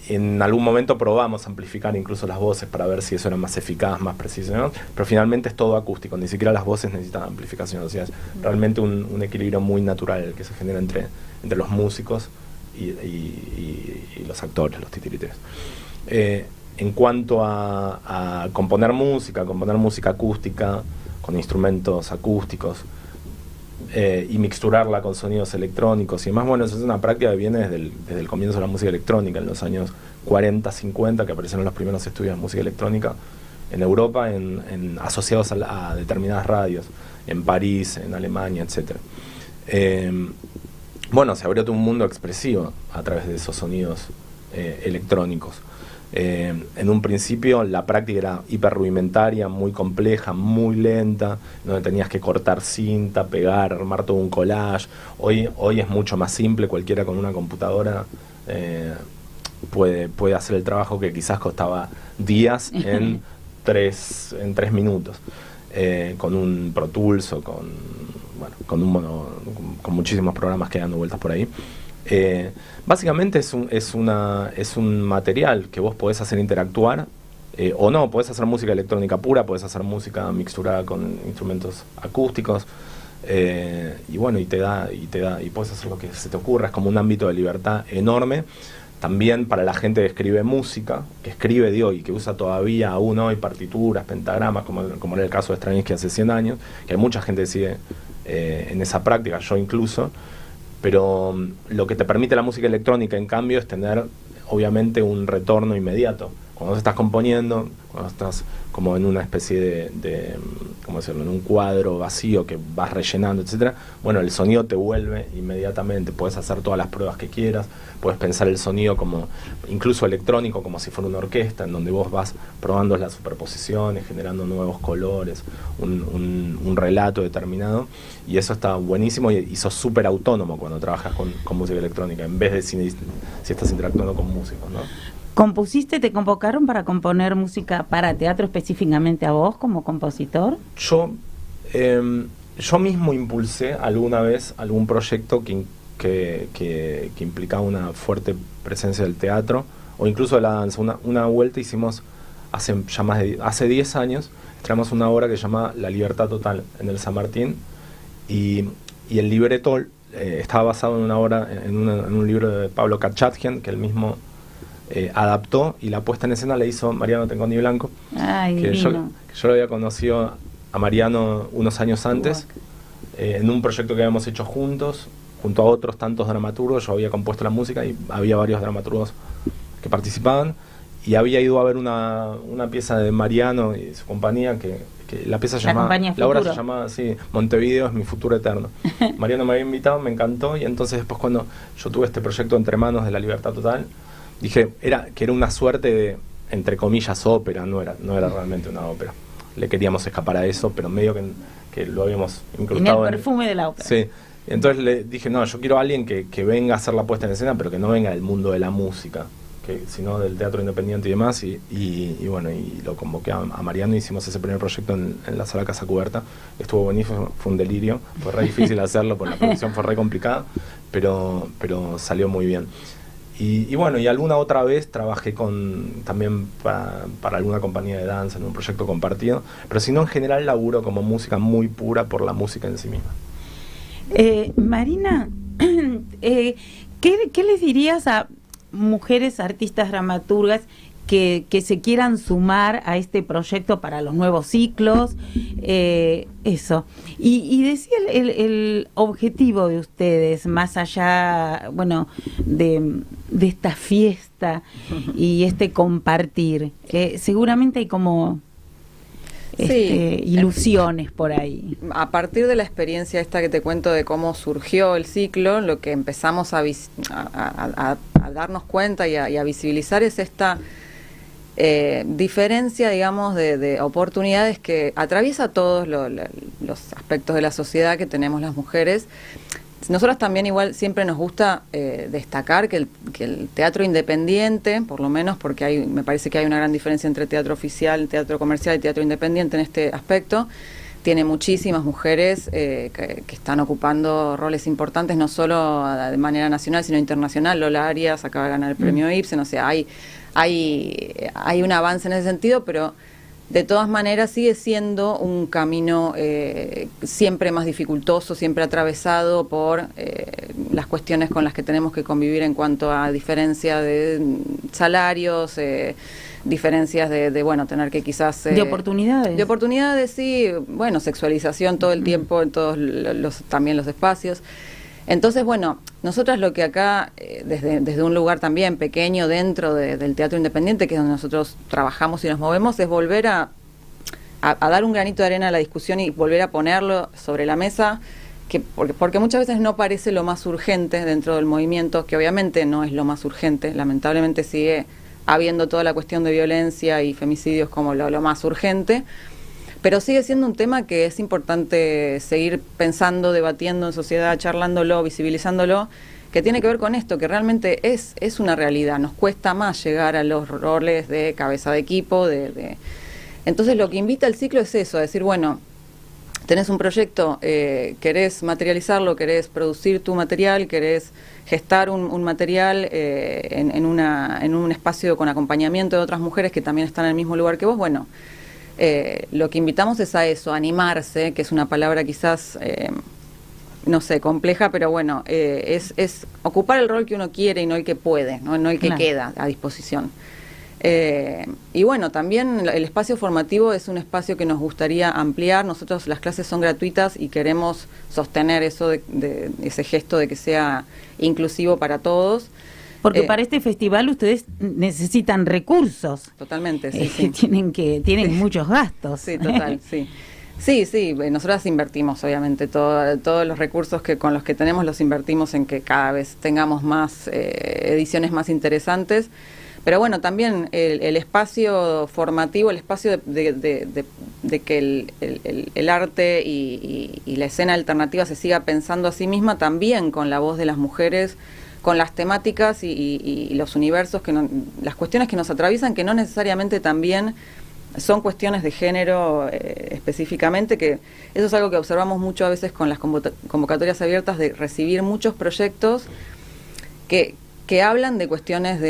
En algún momento probamos amplificar incluso las voces para ver si eso era más eficaz, más preciso, ¿no? Pero finalmente es todo acústico, ni siquiera las voces necesitan amplificación, o sea, es realmente un equilibrio muy natural el que se genera entre los músicos y los actores, los titiriteros. En cuanto a componer música acústica, con instrumentos acústicos, y mixturarla con sonidos electrónicos y demás, bueno, eso es una práctica que viene desde el comienzo de la música electrónica, en los años 40, 50, que aparecieron los primeros estudios de música electrónica en Europa, asociados a determinadas radios, en París, en Alemania, etc. Bueno, se abrió todo un mundo expresivo a través de esos sonidos electrónicos. En un principio la práctica era hiper rudimentaria, muy compleja, muy lenta, donde tenías que cortar cinta, pegar, armar todo un collage. Hoy es mucho más simple, cualquiera con una computadora puede hacer el trabajo que quizás costaba días en 3 minutos, con un Pro Tools o con muchísimos programas que dando vueltas por ahí. Básicamente es un material que vos podés hacer interactuar, o no, podés hacer música electrónica pura, podés hacer música mixturada con instrumentos acústicos, y bueno, y podés hacer lo que se te ocurra. Es como un ámbito de libertad enorme. También para la gente que escribe música, que escribe y que usa todavía aún hoy partituras, pentagramas, como era el caso de Stravinsky hace 100 años, que hay mucha gente que sigue en esa práctica, yo incluso. Pero lo que te permite la música electrónica, en cambio, es tener, obviamente, un retorno inmediato. Cuando vos estás componiendo, cuando estás como en una especie de ¿cómo decirlo?, en un cuadro vacío que vas rellenando, etcétera, bueno, el sonido te vuelve inmediatamente. Puedes hacer todas las pruebas que quieras, puedes pensar el sonido como, incluso electrónico, como si fuera una orquesta, en donde vos vas probando las superposiciones, generando nuevos colores, un relato determinado, y eso está buenísimo, y sos súper autónomo cuando trabajas con música electrónica, en vez de si estás interactuando con músicos, ¿no? ¿Compusiste, te convocaron para componer música para teatro específicamente a vos como compositor? Yo mismo impulsé alguna vez algún proyecto que implicaba una fuerte presencia del teatro o incluso de la danza. Una vuelta hicimos hace 10 años, traemos una obra que se llama La Libertad Total en el San Martín y el libreto estaba basado en una obra, en un libro de Pablo Kachatjian, que él mismo adaptó, y la puesta en escena le hizo Mariano Tenconi Blanco. Ay, que yo lo había conocido a Mariano unos años antes, en un proyecto que habíamos hecho juntos, junto a otros tantos dramaturgos. Yo había compuesto la música y había varios dramaturgos que participaban, y había ido a ver una pieza de Mariano y su compañía, que la pieza la obra se llama Montevideo es mi futuro eterno. Mariano me había invitado, me encantó, y entonces después, cuando yo tuve este proyecto entre manos de La Libertad Total, dije que era una suerte de, entre comillas, ópera. No era realmente una ópera. Le queríamos escapar a eso, pero medio que lo habíamos incrustado en el perfume de la ópera. Sí. Entonces le dije, no, yo quiero a alguien que venga a hacer la puesta en escena, pero que no venga del mundo de la música, sino del teatro independiente y demás. Y bueno, y lo convoqué a Mariano, hicimos ese primer proyecto en la sala Casa Cubierta. Estuvo buenísimo, fue un delirio, fue re difícil hacerlo, porque la producción fue re complicada, pero salió muy bien. Y bueno, y alguna otra vez trabajé también para alguna compañía de danza en un proyecto compartido, pero si no, en general laburo como música muy pura por la música en sí misma. Marina, ¿qué les dirías a mujeres artistas dramaturgas que se quieran sumar a este proyecto para los nuevos ciclos? Eso. Y decía el objetivo de ustedes, más allá, bueno, de esta fiesta y este compartir, que seguramente hay como ilusiones por ahí. A partir de la experiencia esta que te cuento de cómo surgió el ciclo, lo que empezamos a darnos cuenta y a visibilizar es esta diferencia, digamos, de oportunidades que atraviesa todos los aspectos de la sociedad que tenemos las mujeres. Nosotras también igual siempre nos gusta destacar que el teatro independiente, por lo menos, porque me parece que hay una gran diferencia entre teatro oficial, teatro comercial y teatro independiente en este aspecto, tiene muchísimas mujeres que están ocupando roles importantes, no solo de manera nacional, sino internacional. Lola Arias acaba de ganar el premio Ibsen, o sea, hay un avance en ese sentido, pero de todas maneras sigue siendo un camino siempre más dificultoso, siempre atravesado por las cuestiones con las que tenemos que convivir en cuanto a diferencia de salarios, diferencias de bueno, tener que quizás... de oportunidades. De oportunidades, sí, bueno, sexualización todo el tiempo en todos también los espacios. Entonces, bueno, nosotras lo que acá, desde un lugar también pequeño dentro del teatro independiente, que es donde nosotros trabajamos y nos movemos, es volver a dar un granito de arena a la discusión y volver a ponerlo sobre la mesa, porque muchas veces no parece lo más urgente dentro del movimiento, que obviamente no es lo más urgente, lamentablemente sigue habiendo toda la cuestión de violencia y femicidios como lo más urgente, pero sigue siendo un tema que es importante seguir pensando, debatiendo en sociedad, charlándolo, visibilizándolo, que tiene que ver con esto, que realmente es una realidad. Nos cuesta más llegar a los roles de cabeza de equipo. Entonces lo que invita el ciclo es eso, a decir, bueno, tenés un proyecto, querés materializarlo, querés producir tu material, querés gestar un material en un espacio con acompañamiento de otras mujeres que también están en el mismo lugar que vos, bueno... lo que invitamos es a eso, a animarse, que es una palabra quizás, no sé, compleja, pero bueno, es ocupar el rol que uno quiere y no el que puede, no el que queda a disposición. Y bueno, también el espacio formativo es un espacio que nos gustaría ampliar. Nosotros las clases son gratuitas y queremos sostener eso de ese gesto de que sea inclusivo para todos. Porque para este festival ustedes necesitan recursos. Totalmente, sí. Tienen muchos gastos. Sí, total, sí. Sí, nosotras invertimos, obviamente, todos los recursos con los que tenemos los invertimos en que cada vez tengamos más ediciones más interesantes. Pero bueno, también el espacio formativo, el espacio de que el arte y la escena alternativa se siga pensando a sí misma, también con la voz de las mujeres, con las temáticas y los universos, las cuestiones que nos atraviesan, que no necesariamente también son cuestiones de género específicamente, que eso es algo que observamos mucho a veces con las convocatorias abiertas, de recibir muchos proyectos que hablan de cuestiones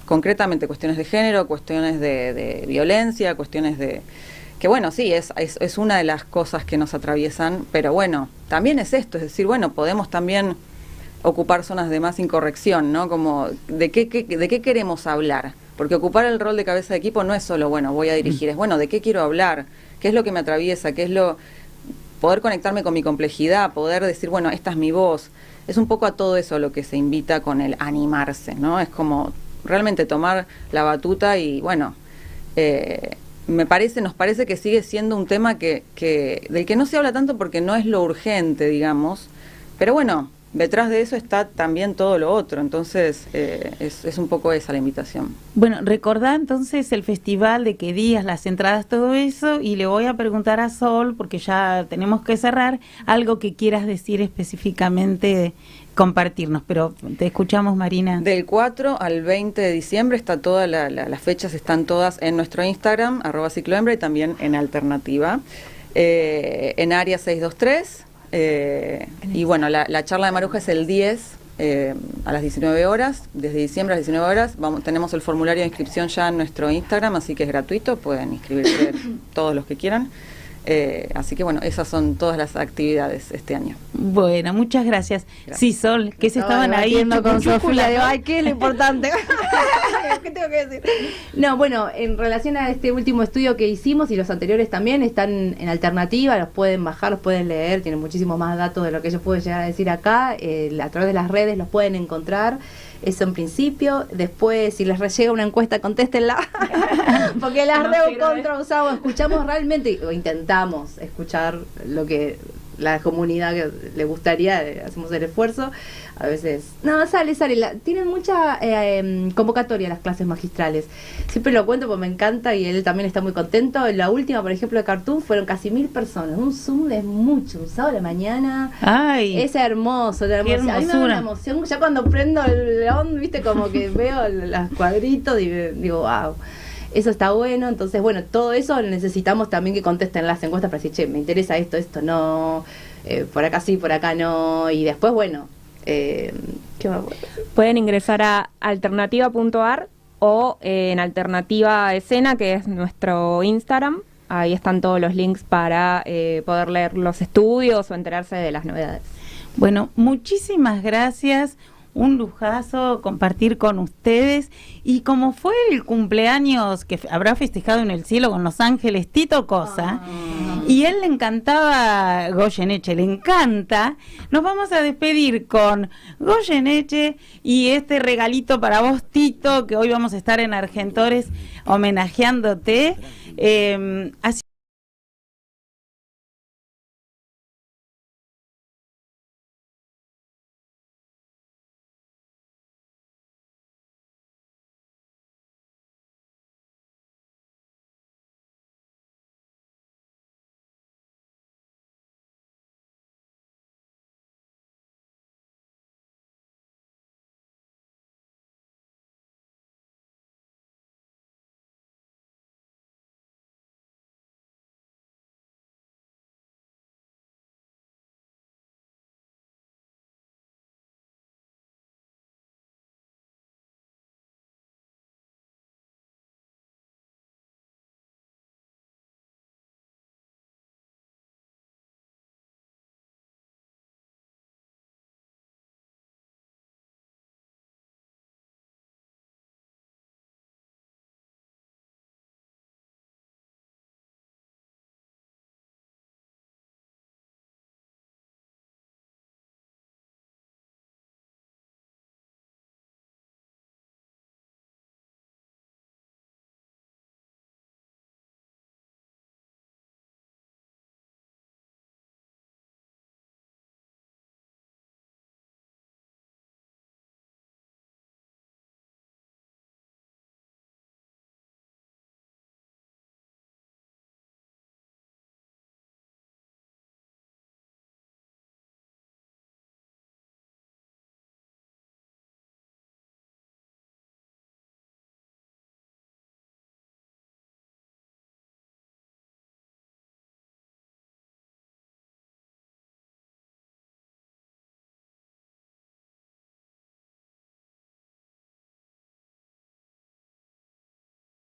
concretamente cuestiones de género, cuestiones de violencia, cuestiones de... Que bueno, sí, es una de las cosas que nos atraviesan, pero bueno, también es esto, es decir, bueno, podemos también ocupar zonas de más incorrección, ¿no? Como, ¿de qué queremos hablar? Porque ocupar el rol de cabeza de equipo no es solo, bueno, voy a dirigir, es bueno, ¿de qué quiero hablar? ¿Qué es lo que me atraviesa? ¿Qué es poder conectarme con mi complejidad, poder decir, bueno, esta es mi voz? Es un poco a todo eso lo que se invita con el animarse, ¿no? Es como realmente tomar la batuta y, bueno, nos parece que sigue siendo un tema del que no se habla tanto porque no es lo urgente, digamos, pero bueno, detrás de eso está también todo lo otro, entonces es un poco esa la invitación. Bueno, recordá entonces el festival, de qué días, las entradas, todo eso, y le voy a preguntar a Sol, porque ya tenemos que cerrar, algo que quieras decir específicamente, compartirnos, pero te escuchamos, Marina. Del 4 al 20 de diciembre está las fechas están todas en nuestro Instagram, @ciclohembra, y también en Alternativa, en área 623. Y bueno, la charla de Maruja es el 10 a las 19 horas, desde diciembre a las 19 horas. Tenemos el formulario de inscripción ya en nuestro Instagram, así que es gratuito, pueden inscribirse todos los que quieran. Así que bueno, esas son todas las actividades este año. Bueno, muchas gracias. Sí, Sol, que se estaban ahí con Sofía, digo, ay, ¿qué es lo importante? ¿Qué tengo que decir? No, bueno, en relación a este último estudio que hicimos y los anteriores también, están en Alternativa, los pueden bajar, los pueden leer, tienen muchísimos más datos de lo que yo puedo llegar a decir acá, a través de las redes los pueden encontrar. Eso en principio. Después, si les llega una encuesta, contéstenla. Porque las contra usamos, escuchamos realmente, o intentamos escuchar lo que la comunidad que le gustaría, hacemos el esfuerzo. A veces, no, sale. Tienen mucha convocatoria las clases magistrales. Siempre lo cuento porque me encanta y él también está muy contento. La última, por ejemplo, de Cartoon, fueron casi 1000 personas. Un Zoom es mucho, un sábado de la mañana. Ay, es hermoso, la emoción. A mí me da una emoción. Ya cuando prendo el león, viste, como que veo los cuadritos y digo, wow. Eso está bueno. Entonces, bueno, todo eso necesitamos también que contesten las encuestas para decir, che, me interesa esto no, por acá sí, por acá no. Y después, bueno, ¿qué más? Pueden ingresar a alternativa.ar o en Alternativa Escena, que es nuestro Instagram. Ahí están todos los links para poder leer los estudios o enterarse de las novedades. Bueno, muchísimas gracias. Un lujazo compartir con ustedes. Y como fue el cumpleaños que habrá festejado en el cielo con Los Ángeles, Tito Cosa, y él le encantaba Goyeneche, le encanta, nos vamos a despedir con Goyeneche y este regalito para vos, Tito, que hoy vamos a estar en Argentores homenajeándote. Así